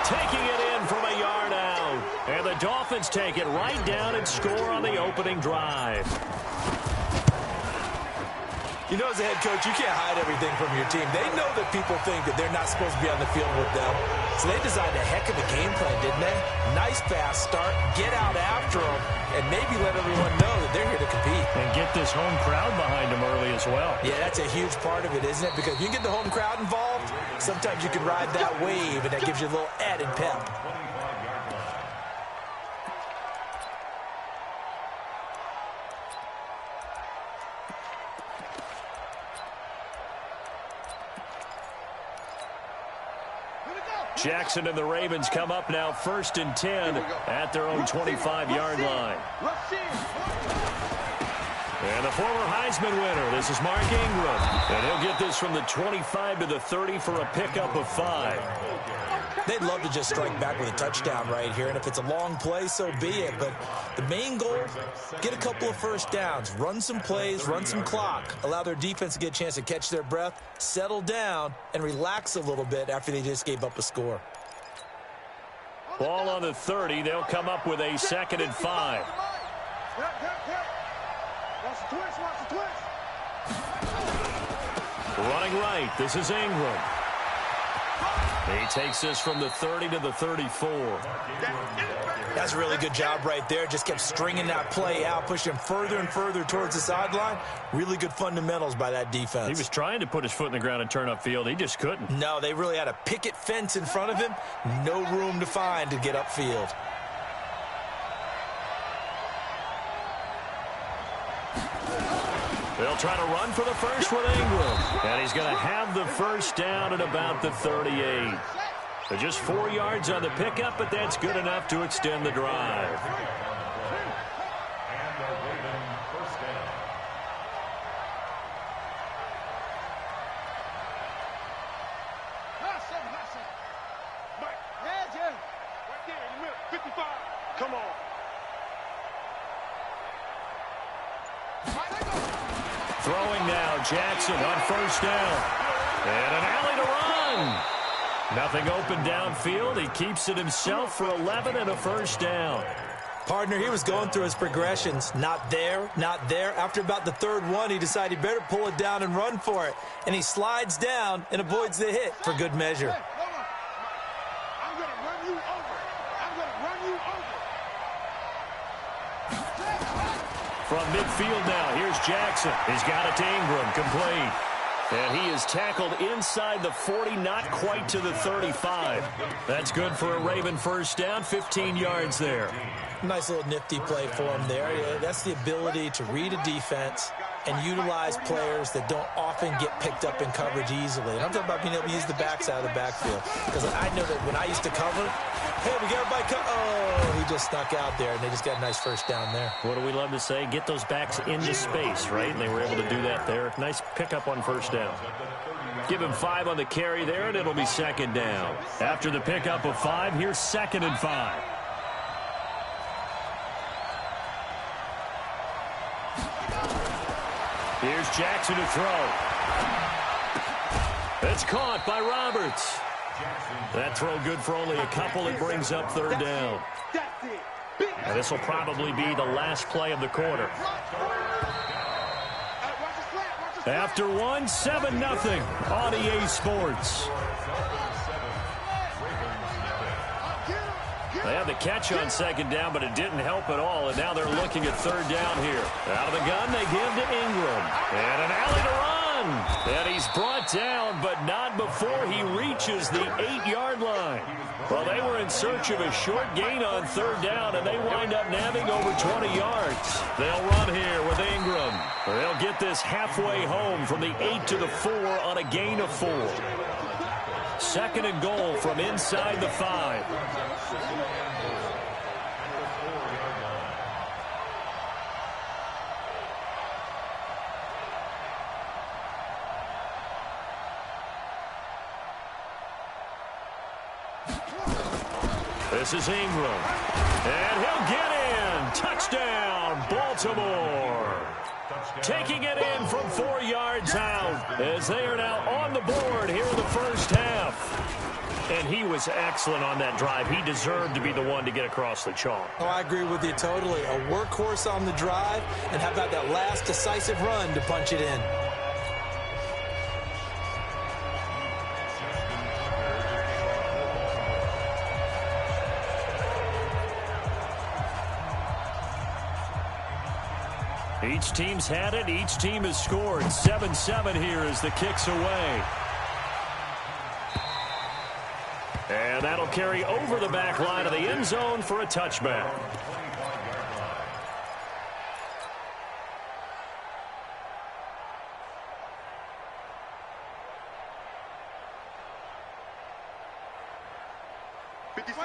Taking it in from a yard out. And the Dolphins take it right down and score on the opening drive. You know, as a head coach, you can't hide everything from your team. They know that people think that they're not supposed to be on the field with them. So they designed a heck of a game plan, didn't they? Nice fast start, get out after them, and maybe let everyone know that they're here to compete. And get this home crowd behind them early as well. Yeah, that's a huge part of it, isn't it? Because if you get the home crowd involved, sometimes you can ride that wave, and that gives you a little added pep. Jackson and the Ravens come up now first and 10 at their own 25-yard line. And the former Heisman winner, this is Mark Ingram. And he'll get this from the 25 to the 30 for a pickup of 5. They'd love to just strike back with a touchdown right here, and if it's a long play, so be it. But the main goal, get a couple of first downs, run some plays, run some clock, allow their defense to get a chance to catch their breath, settle down, and relax a little bit after they just gave up a score. Ball on the 30. They'll come up with a 2nd and 5. Running right, this is Ingram. He takes this from the 30 to the 34. That's a really good job right there. Just kept stringing that play out, pushing him further and further towards the sideline. Really good fundamentals by that defense. He was trying to put his foot in the ground and turn upfield. He just couldn't. No, they really had a picket fence in front of him. No room to find to get upfield. They'll try to run for the first with Ingram. And he's going to have the first down at about the 38. So just 4 yards on the pickup, but that's good enough to extend the drive. Come on. Throwing now, Jackson on first down. And an alley to run. Nothing open downfield. He keeps it himself for 11 and a first down. Partner, he was going through his progressions. Not there, not there. After about the third one, he decided he better pull it down and run for it. And he slides down and avoids the hit for good measure. I'm going to run you over. I'm going to run you over. From midfield now, here's Jackson. He's got it to Ingram, complete. And he is tackled inside the 40, not quite to the 35. That's good for a Raven first down, 15 yards there. Nice little nifty play for him there. Yeah, that's the ability to read a defense and utilize players that don't often get picked up in coverage easily. And I'm talking about being able to use the backside of the backfield. Because I know that when I used to cover, hey, we got everybody oh, he just snuck out there, and they just got a nice first down there. What do we love to say? Get those backs into space, right? And they were able to do that there. Nice pickup on first down. Give him 5 on the carry there, and it'll be second down. After the pickup of 5, here's 2nd and 5. Here's Jackson to throw. It's caught by Roberts. That throw good for only a couple. It brings up 3rd down. And this will probably be the last play of the quarter. After 1, 7-0 on EA Sports. They had the catch on 2nd down, but it didn't help at all, and now they're looking at 3rd down here. Out of the gun, they give to Ingram. And an alley to run. And he's brought down, but not before he reaches the 8-yard line. Well, they were in search of a short gain on 3rd down, and they wind up nabbing over 20 yards. They'll run here with Ingram. They'll get this halfway home from the 8 to the 4 on a gain of 4. 2nd and goal from inside the 5. This is Ingram. And he'll get in. Touchdown, Baltimore. Taking it in from 4 yards out as they are now on the board here in the first half. And he was excellent on that drive. He deserved to be the one to get across the chalk. Oh, I agree with you totally. A workhorse on the drive, and how about that last decisive run to punch it in? Each team's had it. Each team has scored. 7-7 here as the kick's away. And that'll carry over the back line of the end zone for a touchback.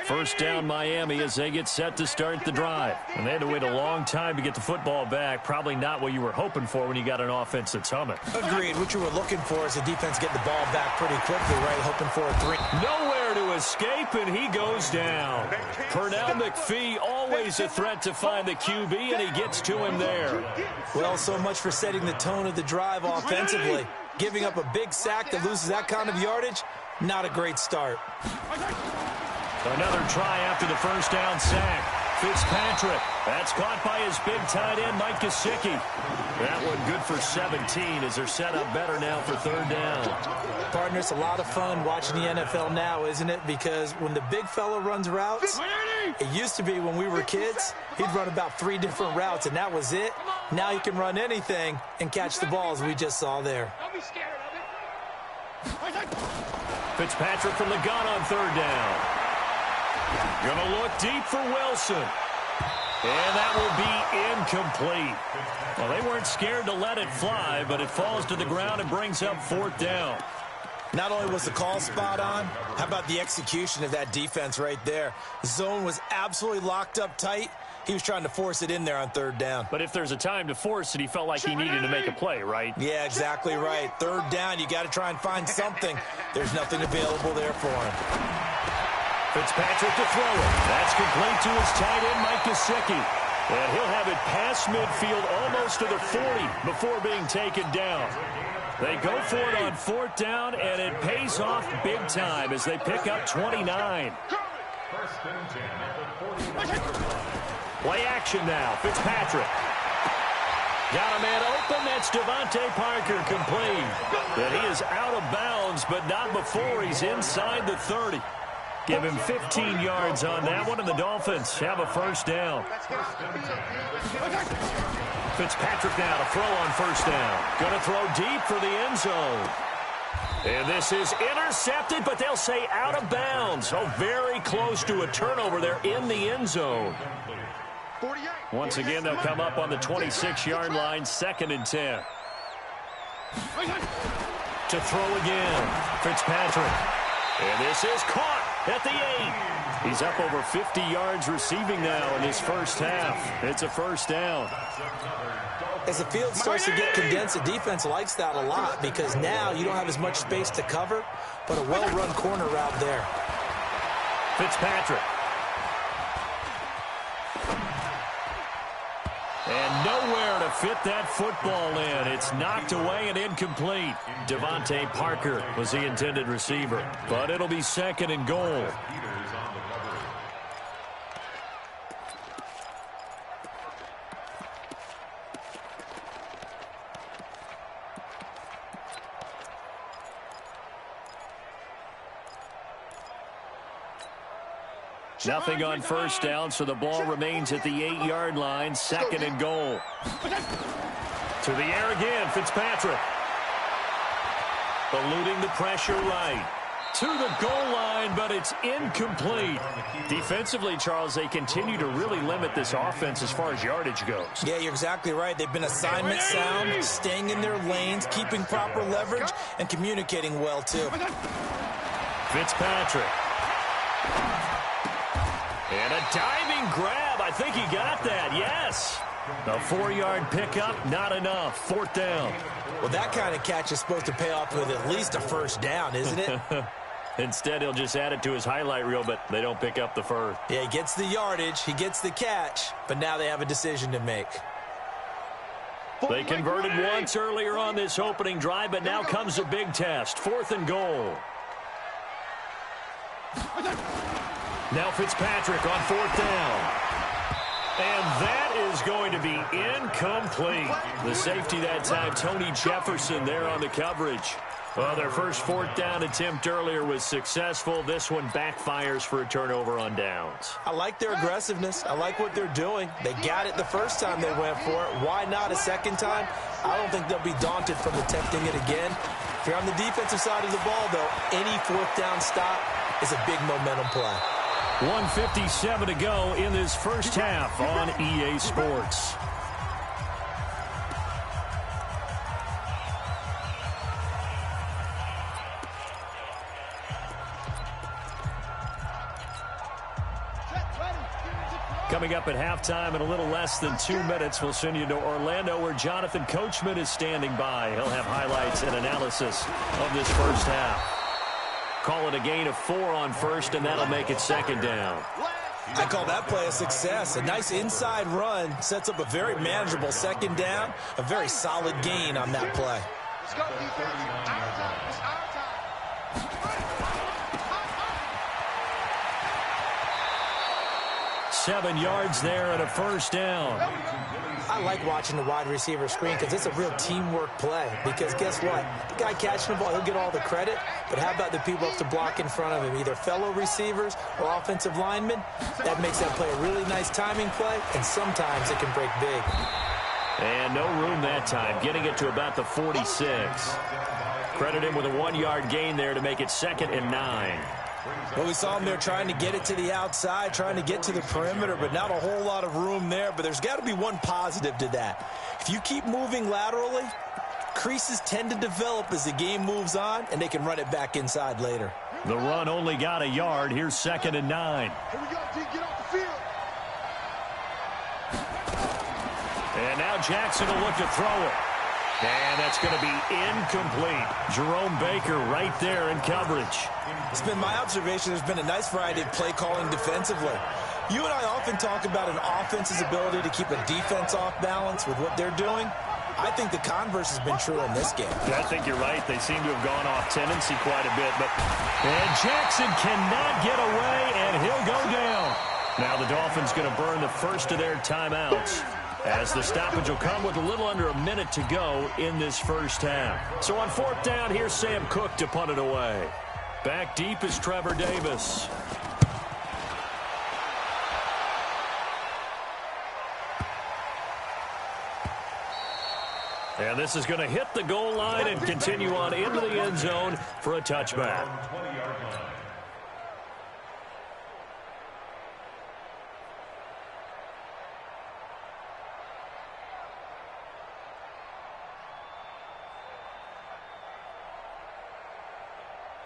First down Miami as they get set to start the drive. And they had to wait a long time to get the football back. Probably not what you were hoping for when you got an offense that's humming. Agreed. What you were looking for is the defense getting the ball back pretty quickly, right? Hoping for a 3. Nowhere to escape, and he goes down. Pernell McPhee, always a threat to find the QB, and he gets to him there. Well, so much for setting the tone of the drive offensively. Giving up a big sack that loses that kind of yardage, not a great start. Another try after the first down sack. Fitzpatrick. That's caught by his big tight end, Mike Gesicki. That one good for 17 as they're set up better now for 3rd down. Partner, it's a lot of fun watching the NFL now, isn't it? Because when the big fella runs routes, it used to be when we were kids, he'd run about 3 different routes, and that was it. Now he can run anything and catch the balls we just saw there. Don't be scared of it. Fitzpatrick from the gun on 3rd down. Gonna look deep for Wilson. And that will be incomplete. Well, they weren't scared to let it fly, but it falls to the ground and brings up 4th down. Not only was the call spot on, how about the execution of that defense right there? The zone was absolutely locked up tight. He was trying to force it in there on 3rd down. But if there's a time to force it, he felt like he needed to make a play, right? Yeah, exactly right. 3rd down, you got to try and find something. There's nothing available there for him. Fitzpatrick to throw it. That's complete to his tight end, Mike Gesicki. And he'll have it past midfield almost to the 40 before being taken down. They go for it on 4th down, and it pays off big time as they pick up 29. Play action now. Fitzpatrick. Got a man open. That's Devontae Parker complete. And he is out of bounds, but not before he's inside the 30. Give him 15 yards on that one, and the Dolphins have a first down. Fitzpatrick now to throw on 1st down. Going to throw deep for the end zone. And this is intercepted, but they'll say out of bounds. Oh, very close to a turnover there in the end zone. Once again, they'll come up on the 26-yard line, 2nd and 10. To throw again, Fitzpatrick. And this is caught at the 8. He's up over 50 yards receiving now in his first half. It's a first down. As the field starts to get condensed, the defense likes that a lot because now you don't have as much space to cover, but a well-run corner route there. Fitzpatrick. And nowhere to fit that football in. It's knocked away and incomplete. Devontae Parker was the intended receiver, but it'll be second and goal. Nothing on first down, so the ball remains at the 8-yard line. Second and goal. To the air again, Fitzpatrick. Eluding the pressure right. To the goal line, but it's incomplete. Defensively, Charles, they continue to really limit this offense as far as yardage goes. Yeah, you're exactly right. They've been assignment sound, staying in their lanes, keeping proper leverage, and communicating well, too. Fitzpatrick. And a diving grab. I think he got that. Yes. A 4-yard pickup, not enough. Fourth down. Well, that kind of catch is supposed to pay off with at least a first down, isn't it? Instead, he'll just add it to his highlight reel, but they don't pick up the first. Yeah, he gets the yardage, he gets the catch, but now they have a decision to make. They converted once earlier on this opening drive, but now comes a big test. Fourth and goal. Now Fitzpatrick on fourth down. And that is going to be incomplete. The safety that time, Tony Jefferson there on the coverage. Well, their first fourth down attempt earlier was successful. This one backfires for a turnover on downs. I like their aggressiveness. I like what they're doing. They got it the first time they went for it. Why not a second time? I don't think they'll be daunted from attempting it again. If you're on the defensive side of the ball, though, any fourth down stop is a big momentum play. 1:57 to go in this first half on EA Sports. Coming up at halftime in a little less than 2 minutes, we'll send you to Orlando where Jonathan Coachman is standing by. He'll have highlights and analysis of this first half. Call it a gain of 4 on first, and that'll make it second down. I call that play a success. A nice inside run sets up a very manageable second down, a very solid gain on that play. Let's go, defense. Our time. It's our time. 7 yards there and a first down. I like watching the wide receiver screen because it's a real teamwork play. Because guess what? The guy catching the ball, he'll get all the credit. But how about the people up to block in front of him, either fellow receivers or offensive linemen? That makes that play a really nice timing play, and sometimes it can break big. And no room that time, getting it to about the 46. Credit him with a 1-yard gain there to make it 2nd and 9. Well, we saw him there trying to get it to the outside, trying to get to the perimeter, but not a whole lot of room there. But there's got to be one positive to that. If you keep moving laterally, creases tend to develop as the game moves on, and they can run it back inside later. The run only got a yard. Here's 2nd and 9. Here we go, D. Get off the field. And now Jackson will look to throw it. And that's going to be incomplete. Jerome Baker right there in coverage. It's been my observation there's been a nice variety of play calling defensively. You and I often talk about an offense's ability to keep a defense off balance with what they're doing. I think the converse has been true in this game. I think you're right. They seem to have gone off tendency quite a bit. And Jackson cannot get away, and he'll go down. Now the Dolphins going to burn the first of their timeouts, as the stoppage will come with a little under a minute to go in this first half. So on fourth down, here's Sam Cook to punt it away. Back deep is Trevor Davis. And this is going to hit the goal line and continue on into the end zone for a touchback.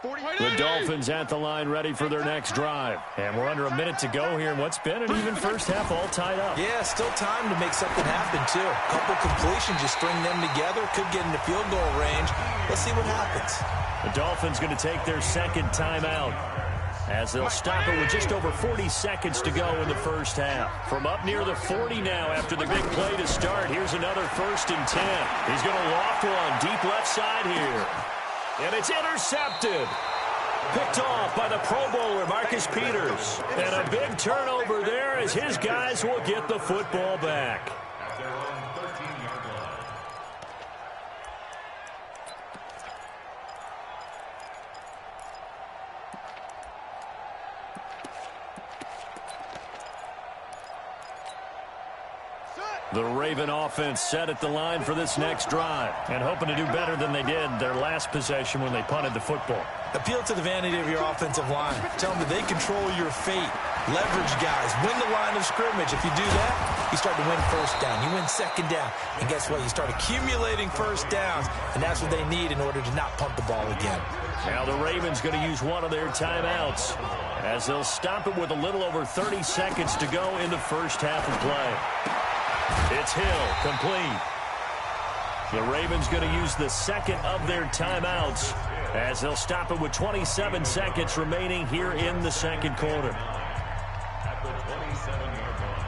The Dolphins at the line ready for their next drive. And we're under a minute to go here in what's been an even first half all tied up. Yeah, still time to make something happen, too. A couple completions, you string them together, could get into field goal range. Let's see what happens. The Dolphins going to take their second timeout as they'll stop it with just over 40 seconds to go in the first half. From up near the 40 now after the big play to start, here's another 1st and 10. He's going to loft one deep left side here. And it's intercepted. Picked off by the Pro Bowler, Marcus Peters. And a big turnover there as his guys will get the football back. At their own 13-yard line. The Raven offense set at the line for this next drive and hoping to do better than they did their last possession when they punted the football. Appeal to the vanity of your offensive line. Tell them that they control your fate. Leverage guys. Win the line of scrimmage. If you do that, you start to win first down. You win second down. And guess what? You start accumulating first downs, and that's what they need in order to not punt the ball again. Now the Ravens going to use one of their timeouts as they'll stop it with a little over 30 seconds to go in the first half of play. It's Hill, complete. The Ravens going to use the second of their timeouts as they'll stop it with 27 seconds remaining here in the second quarter. At the 27-yard line.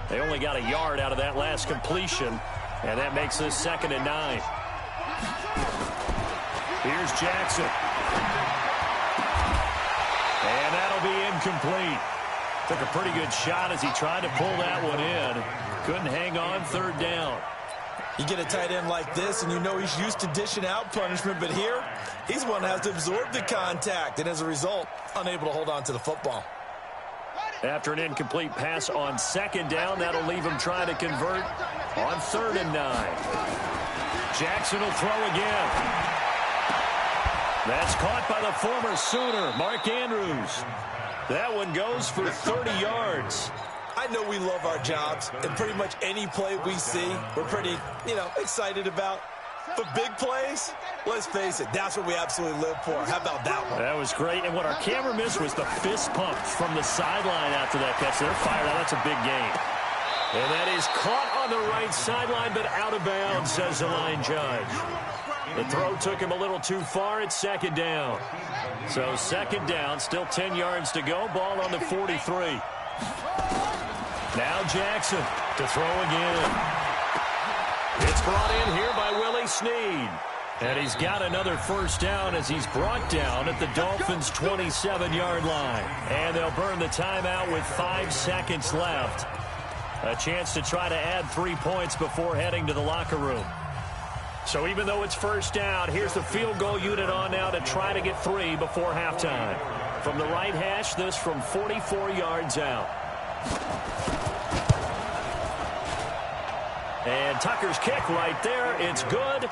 They only got a yard out of that last completion, and that makes this 2nd and 9. Here's Jackson. And that'll be incomplete. Took a pretty good shot as he tried to pull that one in. Couldn't hang on 3rd down. You get a tight end like this, and you know he's used to dishing out punishment, but here, he's one that has to absorb the contact, and as a result, unable to hold on to the football. After an incomplete pass on 2nd down, that'll leave him trying to convert on 3rd and 9. Jackson will throw again. That's caught by the former Sooner, Mark Andrews. That one goes for 30 yards. I know we love our jobs, and pretty much any play we see, we're pretty, excited about. But big plays, let's face it, that's what we absolutely live for. How about that one? That was great, and what our camera missed was the fist pump from the sideline after that catch. They're fired out. That's a big gain. And that is caught on the right sideline, but out of bounds, says the line judge. The throw took him a little too far. It's 2nd down. So 2nd down, still 10 yards to go. Ball on the 43. Now Jackson to throw again. It's brought in here by Willie Snead. And he's got another 1st down as he's brought down at the Dolphins' 27-yard line. And they'll burn the timeout with 5 seconds left. A chance to try to add 3 points before heading to the locker room. So even though it's 1st down, here's the field goal unit on now to try to get 3 before halftime. From the right hash, this from 44 yards out. And Tucker's kick right there. It's good.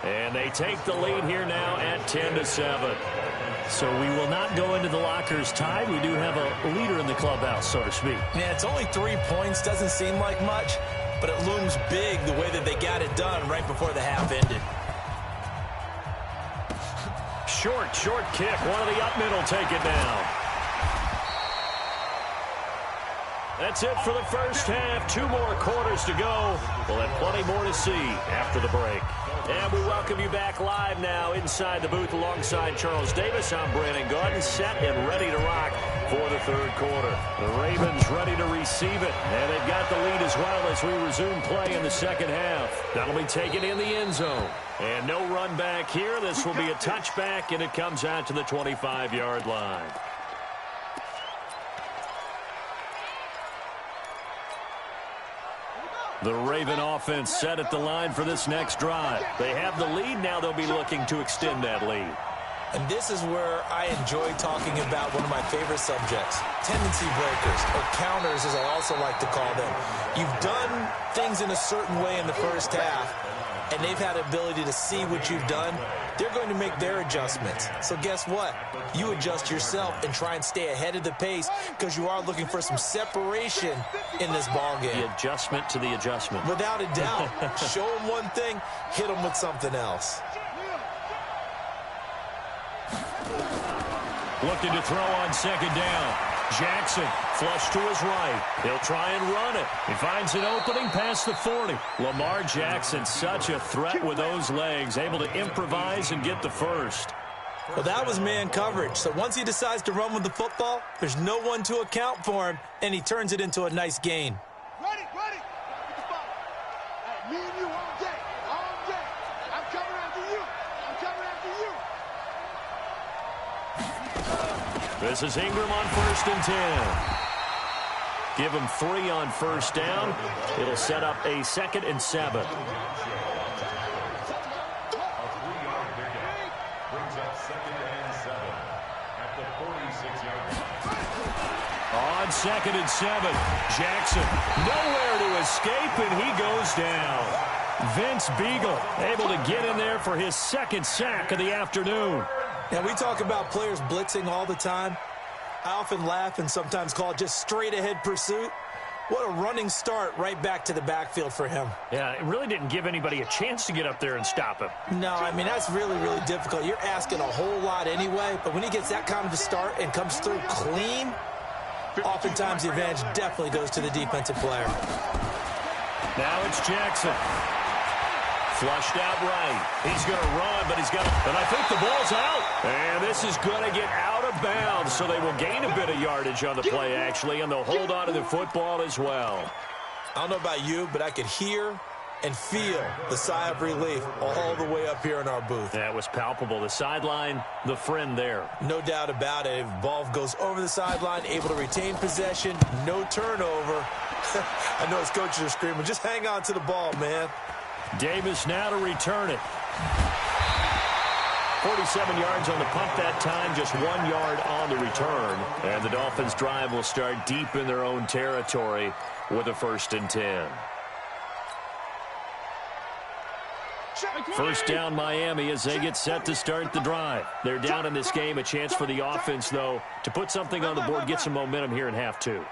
And they take the lead here now at 10-7. So we will not go into the lockers tied. We do have a leader in the clubhouse, so to speak. Yeah, it's only 3 points. Doesn't seem like much, but it looms big the way that they got it done right before the half ended. Short kick. One of the up middle take it down. That's it for the first half. 2 more quarters to go. We'll have plenty more to see after the break. And we welcome you back live now inside the booth alongside Charles Davis. I'm Brandon Gordon, set and ready to rock for the 3rd quarter. The Ravens ready to receive it, and they've got the lead as well as we resume play in the 2nd half. That'll be taken in the end zone. And no run back here. This will be a touchback, and it comes out to the 25-yard line. The Raven offense set at the line for this next drive. They have the lead. Now they'll be looking to extend that lead. And this is where I enjoy talking about one of my favorite subjects, tendency breakers, or counters as I also like to call them. You've done things in a certain way in the first half, and they've had the ability to see what you've done. They're going to make their adjustments. So guess what? You adjust yourself and try and stay ahead of the pace because you are looking for some separation in this ballgame. The adjustment to the adjustment. Without a doubt. Show them one thing, hit them with something else. Looking to throw on second down. Jackson, flush to his right. He'll try and run it. He finds an opening past the 40. Lamar Jackson, such a threat with those legs, able to improvise and get the first. Well, that was man coverage. So once he decides to run with the football, there's no one to account for him, and he turns it into a nice gain. Ready. Get the ball. Hey, me and you all day. All day. I'm coming after you. This is Ingram on 1st and 10. Give him 3 on first down. It'll set up a 2nd and 7. A 3-yard pickup brings up 2nd and 7 at the 46-yard line. On 2nd and 7, Jackson nowhere to escape, and he goes down. Vince Beagle able to get in there for his 2nd sack of the afternoon. Now, we talk about players blitzing all the time. I often laugh and sometimes call it just straight-ahead pursuit. What a running start right back to the backfield for him. Yeah, it really didn't give anybody a chance to get up there and stop him. No, I mean, that's really, really difficult. You're asking a whole lot anyway, but when he gets that kind of a start and comes through clean, oftentimes the advantage definitely goes to the defensive player. Now it's Jackson. Flushed out right. He's going to run, but he's got to... And I think the ball's out. And this is going to get out of bounds, so they will gain a bit of yardage on the play, actually, and they'll hold on to the football as well. I don't know about you, but I could hear and feel the sigh of relief all the way up here in our booth. That was palpable. The sideline, the friend there. No doubt about it. If the ball goes over the sideline, able to retain possession, no turnover. I know his coaches are screaming, just hang on to the ball, man. Davis now to return it. 47 yards on the punt that time, just 1 yard on the return. And the Dolphins' drive will start deep in their own territory with a 1st and 10. First down Miami as they get set to start the drive. They're down in this game. A chance for the offense, though, to put something on the board, get some momentum here in half 2.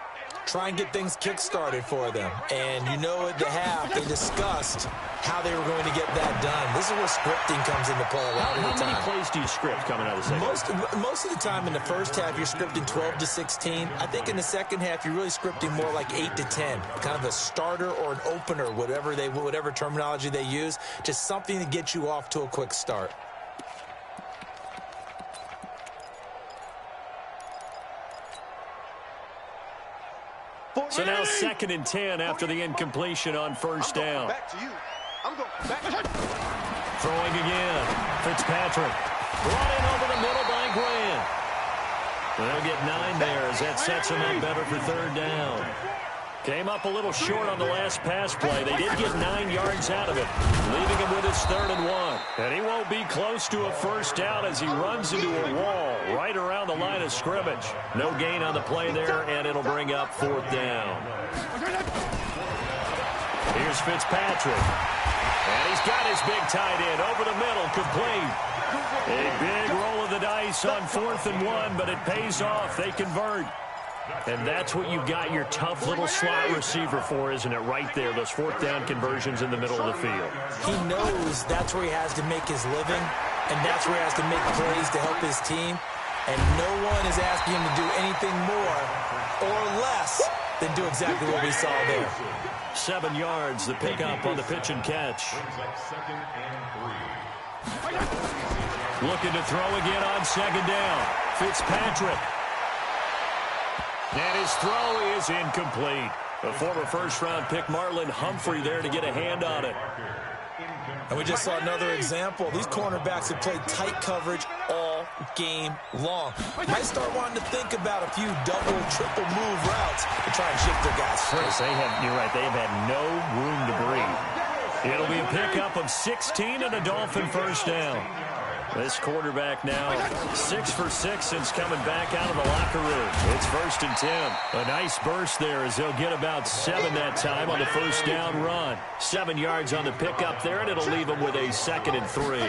Try and get things kick-started for them. And you know at the half, they discussed how they were going to get that done. This is where scripting comes into play a lot of the time. How many plays do you script coming out of the second? Most of the time in the first half, you're scripting 12 to 16. I think in the second half, you're really scripting more like 8 to 10. Kind of a starter or an opener, whatever terminology they use. Just something to get you off to a quick start. So now 2nd and 10 after the incompletion on first down. Back to you. I'm going back to you. Throwing again. Fitzpatrick. Brought in over the middle by Grant. They'll get 9 there as that sets him up better for 3rd down. Came up a little short on the last pass play. They did get 9 yards out of it, leaving him with his 3rd and 1. And he won't be close to a first down as he runs into a wall right around the line of scrimmage. No gain on the play there, and it'll bring up 4th down. Here's Fitzpatrick. And he's got his big tight end over the middle, complete. A big roll of the dice on 4th and 1, but it pays off. They convert. And that's what you've got your tough little slot receiver for, isn't it? Right there, those 4th down conversions in the middle of the field. He knows that's where he has to make his living, and that's where he has to make plays to help his team. And no one is asking him to do anything more or less than do exactly what we saw there. 7 yards, the pickup on the pitch and catch. Looking to throw again on 2nd down. Fitzpatrick. And his throw is incomplete. The former first-round pick Marlon Humphrey there to get a hand on it. And we just saw another example. These cornerbacks have played tight coverage all game long. Might start wanting to think about a few double, triple move routes to try and shift their guys free. You're right, they have had no room to breathe. It'll be a pickup of 16 and a Dolphin first down. This quarterback now 6 for 6 since coming back out of the locker room. It's 1st and 10. A nice burst there as they'll get about 7 that time on the first down run. 7 yards on the pickup there, and it'll leave them with a 2nd and 3.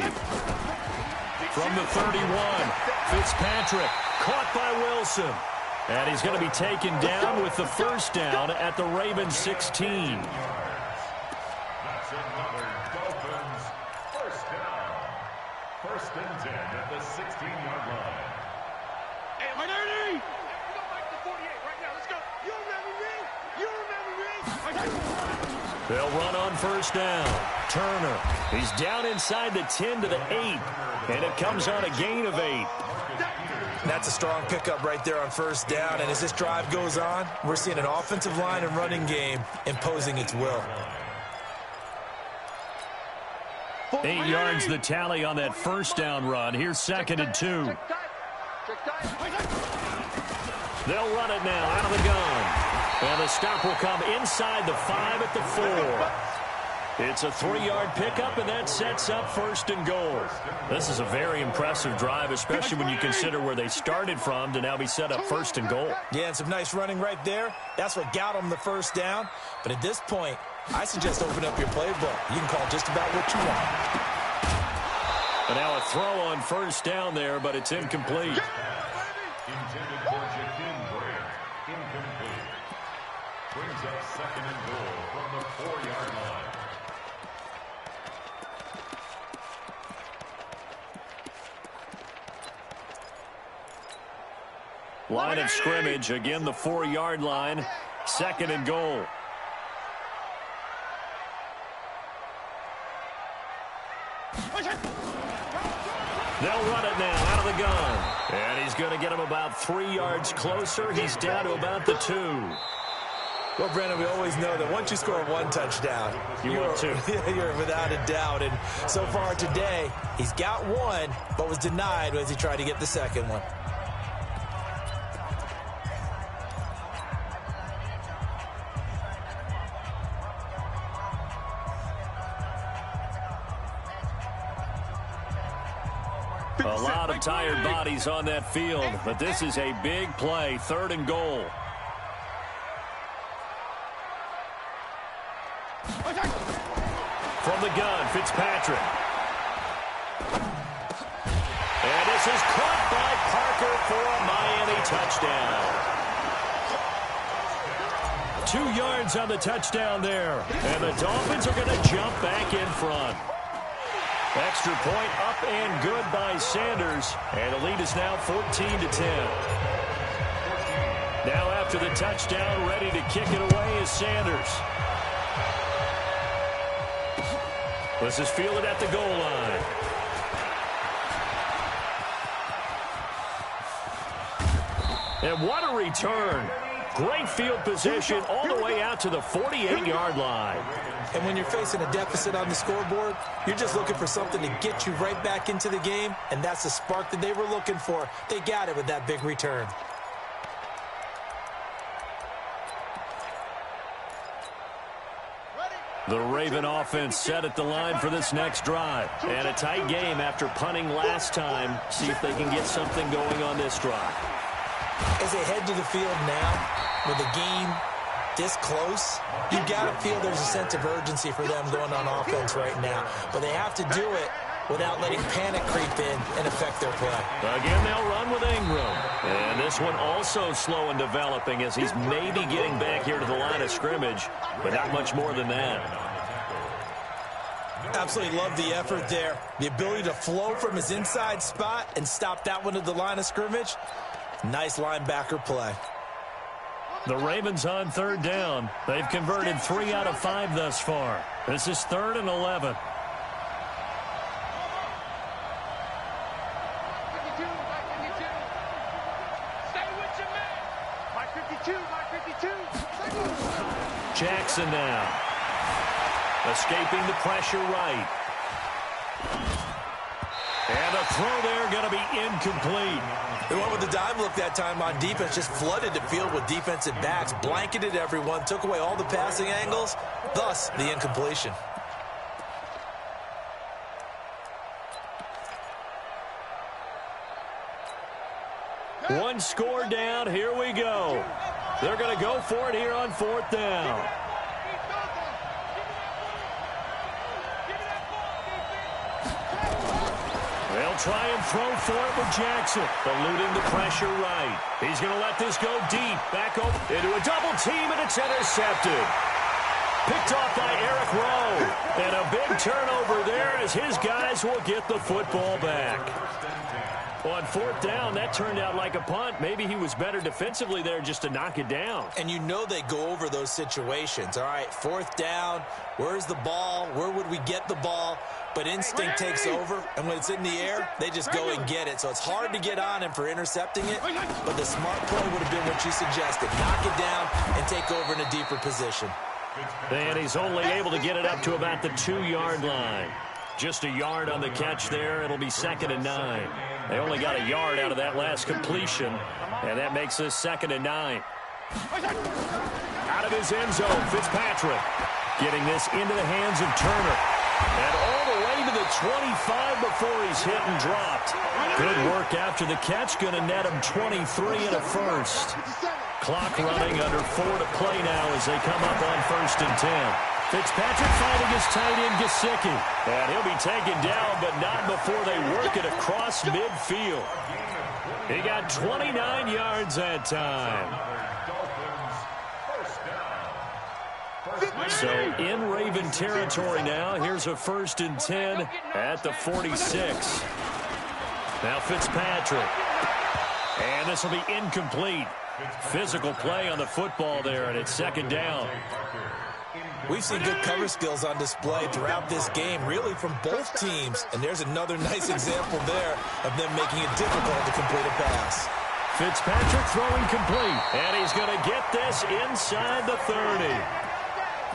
From the 31, Fitzpatrick caught by Wilson. And he's going to be taken down with the first down at the Ravens 16. That's another Dolphins first down. 1st and 10 at the 16-yard line. They'll run on first down. Turner, he's down inside the 10 to the 8, and it comes on a gain of 8. That's a strong pickup right there on first down, and as this drive goes on, we're seeing an offensive line and running game imposing its will. 8 yards the tally on that first down run. Here's 2nd and 2. They'll run it now out of the gun. And the stop will come inside the 5 at the 4. It's a 3-yard pickup, and that sets up 1st and goal. This is a very impressive drive, especially when you consider where they started from to now be set up 1st and goal. Yeah, and some nice running right there. That's what got them the first down. But at this point, I suggest open up your playbook. You can call just about what you want. And now a throw on first down there, but it's incomplete. Intended for Jaquin Gray. Incomplete. Brings up 2nd and goal from the 4-yard line. Line of scrimmage, again the 4-yard line, 2nd and goal. They'll run it now out of the gun. And he's going to get him about 3 yards closer. He's down to about the 2. Well, Brandon, we always know that once you score 1 touchdown, you're without a doubt. And so far today, he's got 1, but was denied as he tried to get the 2nd one. A lot of tired bodies on that field, but this is a big play, 3rd and goal. From the gun, Fitzpatrick. And this is caught by Parker for a Miami touchdown. 2 yards on the touchdown there. And the Dolphins are going to jump back in front. Extra point up and good by Sanders. And the lead is now 14-10. Now after the touchdown, ready to kick it away is Sanders. This is fielded at the goal line. And what a return. Great field position all the way out to the 48-yard line. And when you're facing a deficit on the scoreboard, you're just looking for something to get you right back into the game, and that's the spark that they were looking for. They got it with that big return. The Raven offense set at the line for this next drive. And a tight game after punting last time. See if they can get something going on this drive. As they head to the field now, with the game this close, you've got to feel there's a sense of urgency for them going on offense right now. But they have to do it without letting panic creep in and affect their play. Again, they'll run with Ingram. And this one also slow and developing as he's maybe getting back here to the line of scrimmage, but not much more than that. Absolutely love the effort there. The ability to flow from his inside spot and stop that one at the line of scrimmage. Nice linebacker play. The Ravens on 3rd down. They've converted 3 out of 5 thus far. This is 3rd and 11. Jackson now. Escaping the pressure right. And a throw there going to be incomplete. They went with the dive look that time on defense, just flooded the field with defensive backs, blanketed everyone, took away all the passing angles, thus the incompletion. One score down, here we go. They're going to go for it here on 4th down. They'll try and throw for it with Jackson, eluding the pressure right. He's going to let this go deep, back over into a double team, and it's intercepted. Picked off by Eric Rowe, and a big turnover there as his guys will get the football back. On fourth down, that turned out like a punt. Maybe he was better defensively there just to knock it down. And you know they go over those situations. All right, fourth down, where's the ball? Where would we get the ball? But instinct takes over, and when it's in the air, they just go and get it. So it's hard to get on him for intercepting it, but the smart play would have been what you suggested. Knock it down and take over in a deeper position. And he's only able to get it up to about the 2-yard line. Just a yard on the catch there. It'll be 2nd and 9. They only got a yard out of that last completion, and that makes this 2nd and 9. Out of his end zone, Fitzpatrick getting this into the hands of Turner. And all the way to the 25 before he's hit and dropped. Good work after the catch. Going to net him 23 and a first. Clock running under 4 to play now as they come up on 1st and 10. Fitzpatrick finding his tight end, Gesicki. And he'll be taken down, but not before they work it across midfield. He got 29 yards that time. So in Raven territory now. Here's a 1st and 10 at the 46. Now Fitzpatrick. And this will be incomplete. Physical play on the football there, and it's 2nd down. We've seen good cover skills on display throughout this game, really from both teams. And there's another nice example there of them making it difficult to complete a pass. Fitzpatrick throwing complete, and he's going to get this inside the 30.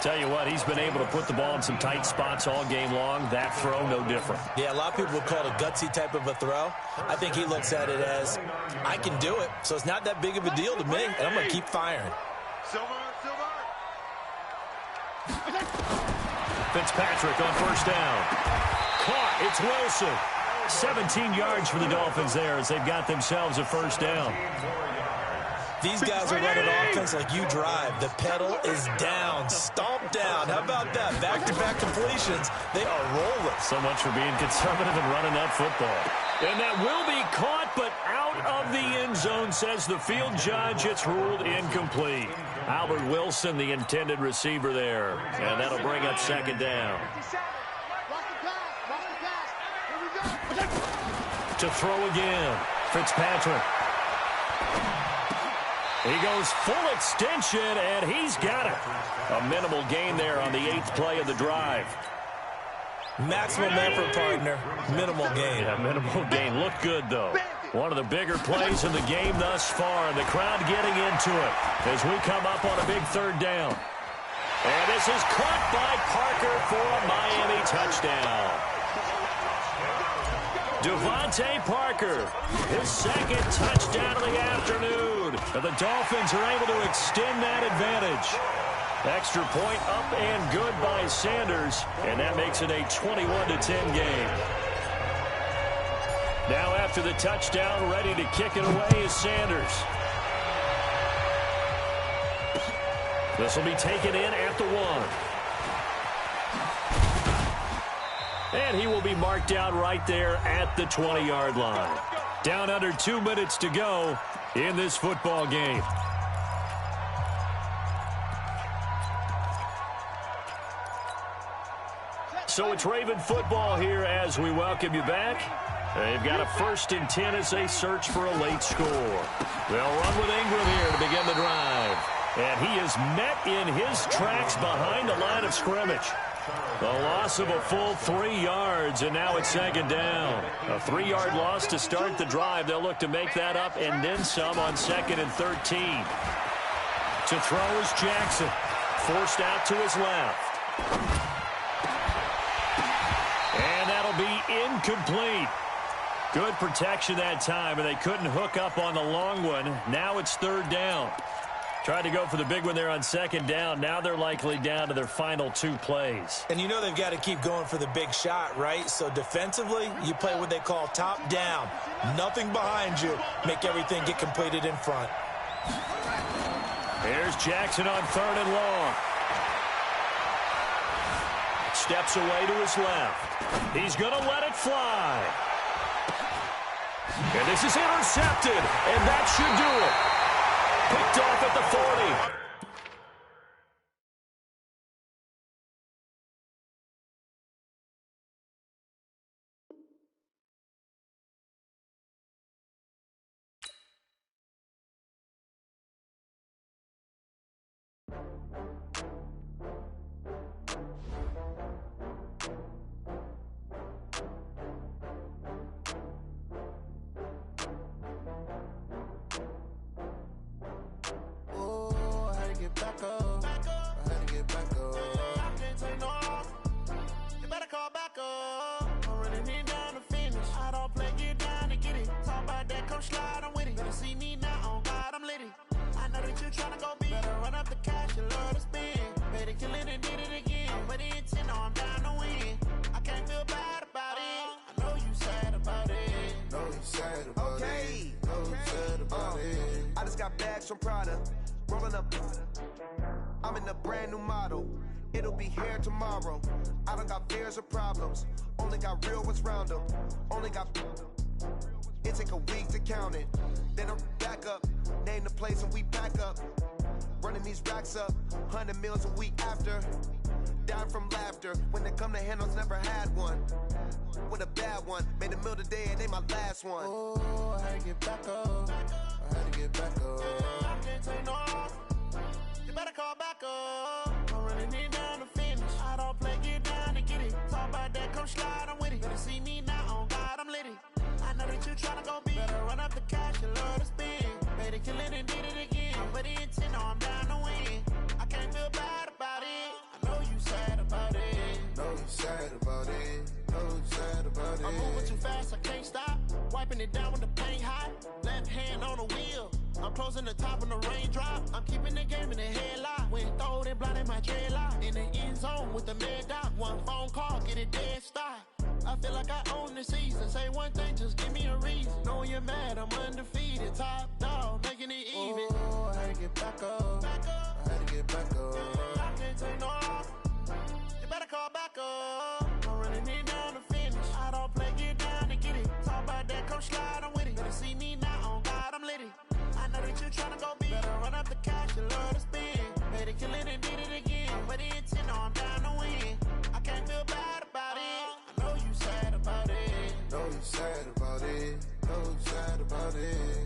Tell you what, he's been able to put the ball in some tight spots all game long. That throw, no different. Yeah, a lot of people would call it a gutsy type of a throw. I think he looks at it as, I can do it, so it's not that big of a deal to me, and I'm going to keep firing. Fitzpatrick on 1st down. Caught. It's Wilson. 17 yards for the Dolphins there as they've got themselves a 1st down. These guys are running offense like you drive. The pedal is down, stomped down. How about that? Back-to-back completions. They are rolling. So much for being conservative and running that football. And that will be caught, but out of the end zone, says the field judge. It's ruled incomplete. Albert Wilson, the intended receiver there. And that'll bring up 2nd down. To throw again. Fitzpatrick. He goes full extension, and he's got it. A minimal gain there on the 8th play of the drive. Maximum effort, partner. Minimal gain. Yeah, minimal gain. Looked good, though. One of the bigger plays in the game thus far, and the crowd getting into it as we come up on a big 3rd down. And this is caught by Parker for a Miami touchdown. Devontae Parker, his 2nd touchdown of the afternoon. And the Dolphins are able to extend that advantage. Extra point up and good by Sanders, and that makes it a 21-10 game. Now after the touchdown, ready to kick it away is Sanders. This will be taken in at the 1. And he will be marked out right there at the 20-yard line. Down under 2 minutes to go in this football game. So it's Raven football here as we welcome you back. They've got a 1st and 10 as they search for a late score. They'll run with Ingram here to begin the drive. And he is met in his tracks behind the line of scrimmage. The loss of a full 3 yards, and now it's 2nd down. A 3-yard loss to start the drive. They'll look to make that up and then some on 2nd and 13. To throw is Jackson. Forced out to his left. And that'll be incomplete. Good protection that time, and they couldn't hook up on the long one. Now it's 3rd down. Tried to go for the big one there on 2nd down. Now they're likely down to their final 2 plays. And you know they've got to keep going for the big shot, right? So defensively, you play what they call top down. Nothing behind you. Make everything get completed in front. Here's Jackson on 3rd and long. Steps away to his left. He's going to let it fly. And this is intercepted, and that should do it. Picked off at the 40. Oh, I had to get back up. I had to get back up. I can't take no loss. You better call back up. I'm running it down to finish. I don't play, get down to get it. Talk about that, come slide, I'm with it. Better see me now, on God, I'm litty. I know that you tryna go big. Better run up the cash, you love to spend. Better kill it and did it again. I'm with the intent, no, I'm down to win. I can't feel bad about it. I know you sad about it. Know you sad about it. Know you sad about it. I just got bags from Prada. Rolling up. I'm in a brand new model. It'll be here tomorrow. I don't got fears or problems. Only got real ones round them. Only got. It take a week to count it. Then I'm back up. Name the place and we back up. Running these racks up. 100 meals a week after. Down from laughter. When they come to handles, never had one. With a bad one. Made a meal today and they my last one. Oh, I had to get back up. I had to get back up. I can't take no loss. You better call back up. I'm running it down to finish. I don't play, get down to get it. Talk about that, come slide, I'm with it. Better see me now, on God, I'm litty. I know that you tryna go big. Better run up the cash, you love to spend. Better kill it and did it again. I'm with the intent, no, I'm down to win. I can't feel bad about it. I know you sad about it. Know you sad about it. Know you sad about it. I'm moving too fast, I can't stop. Wiping it down with the paint hot. Left hand on the wheel. I'm closing the top on the raindrop. I'm keeping the game in the headlock. When throwed and blinded my dreadlock. In the end zone with the mad dot. One phone call, get it dead stop. I feel like I own the season. Say one thing, just give me a reason. Knowing you're mad, I'm undefeated. Top dog, making it even. Oh, I had to get back up. I had to get back up. I can't take no loss. You better call back up. I'm running it down to finish. I don't play, get down to get it. Talk about that, come slide, I'm with it. Better see me now, on God, I'm litty. I know that you tryna go big. Better run up the cash, you love to spend. Better kill it and did it again. I'm with the intent, no, I'm down to win. I can't feel bad about it. I know you sad about it. Know you sad about it. Know you sad about it.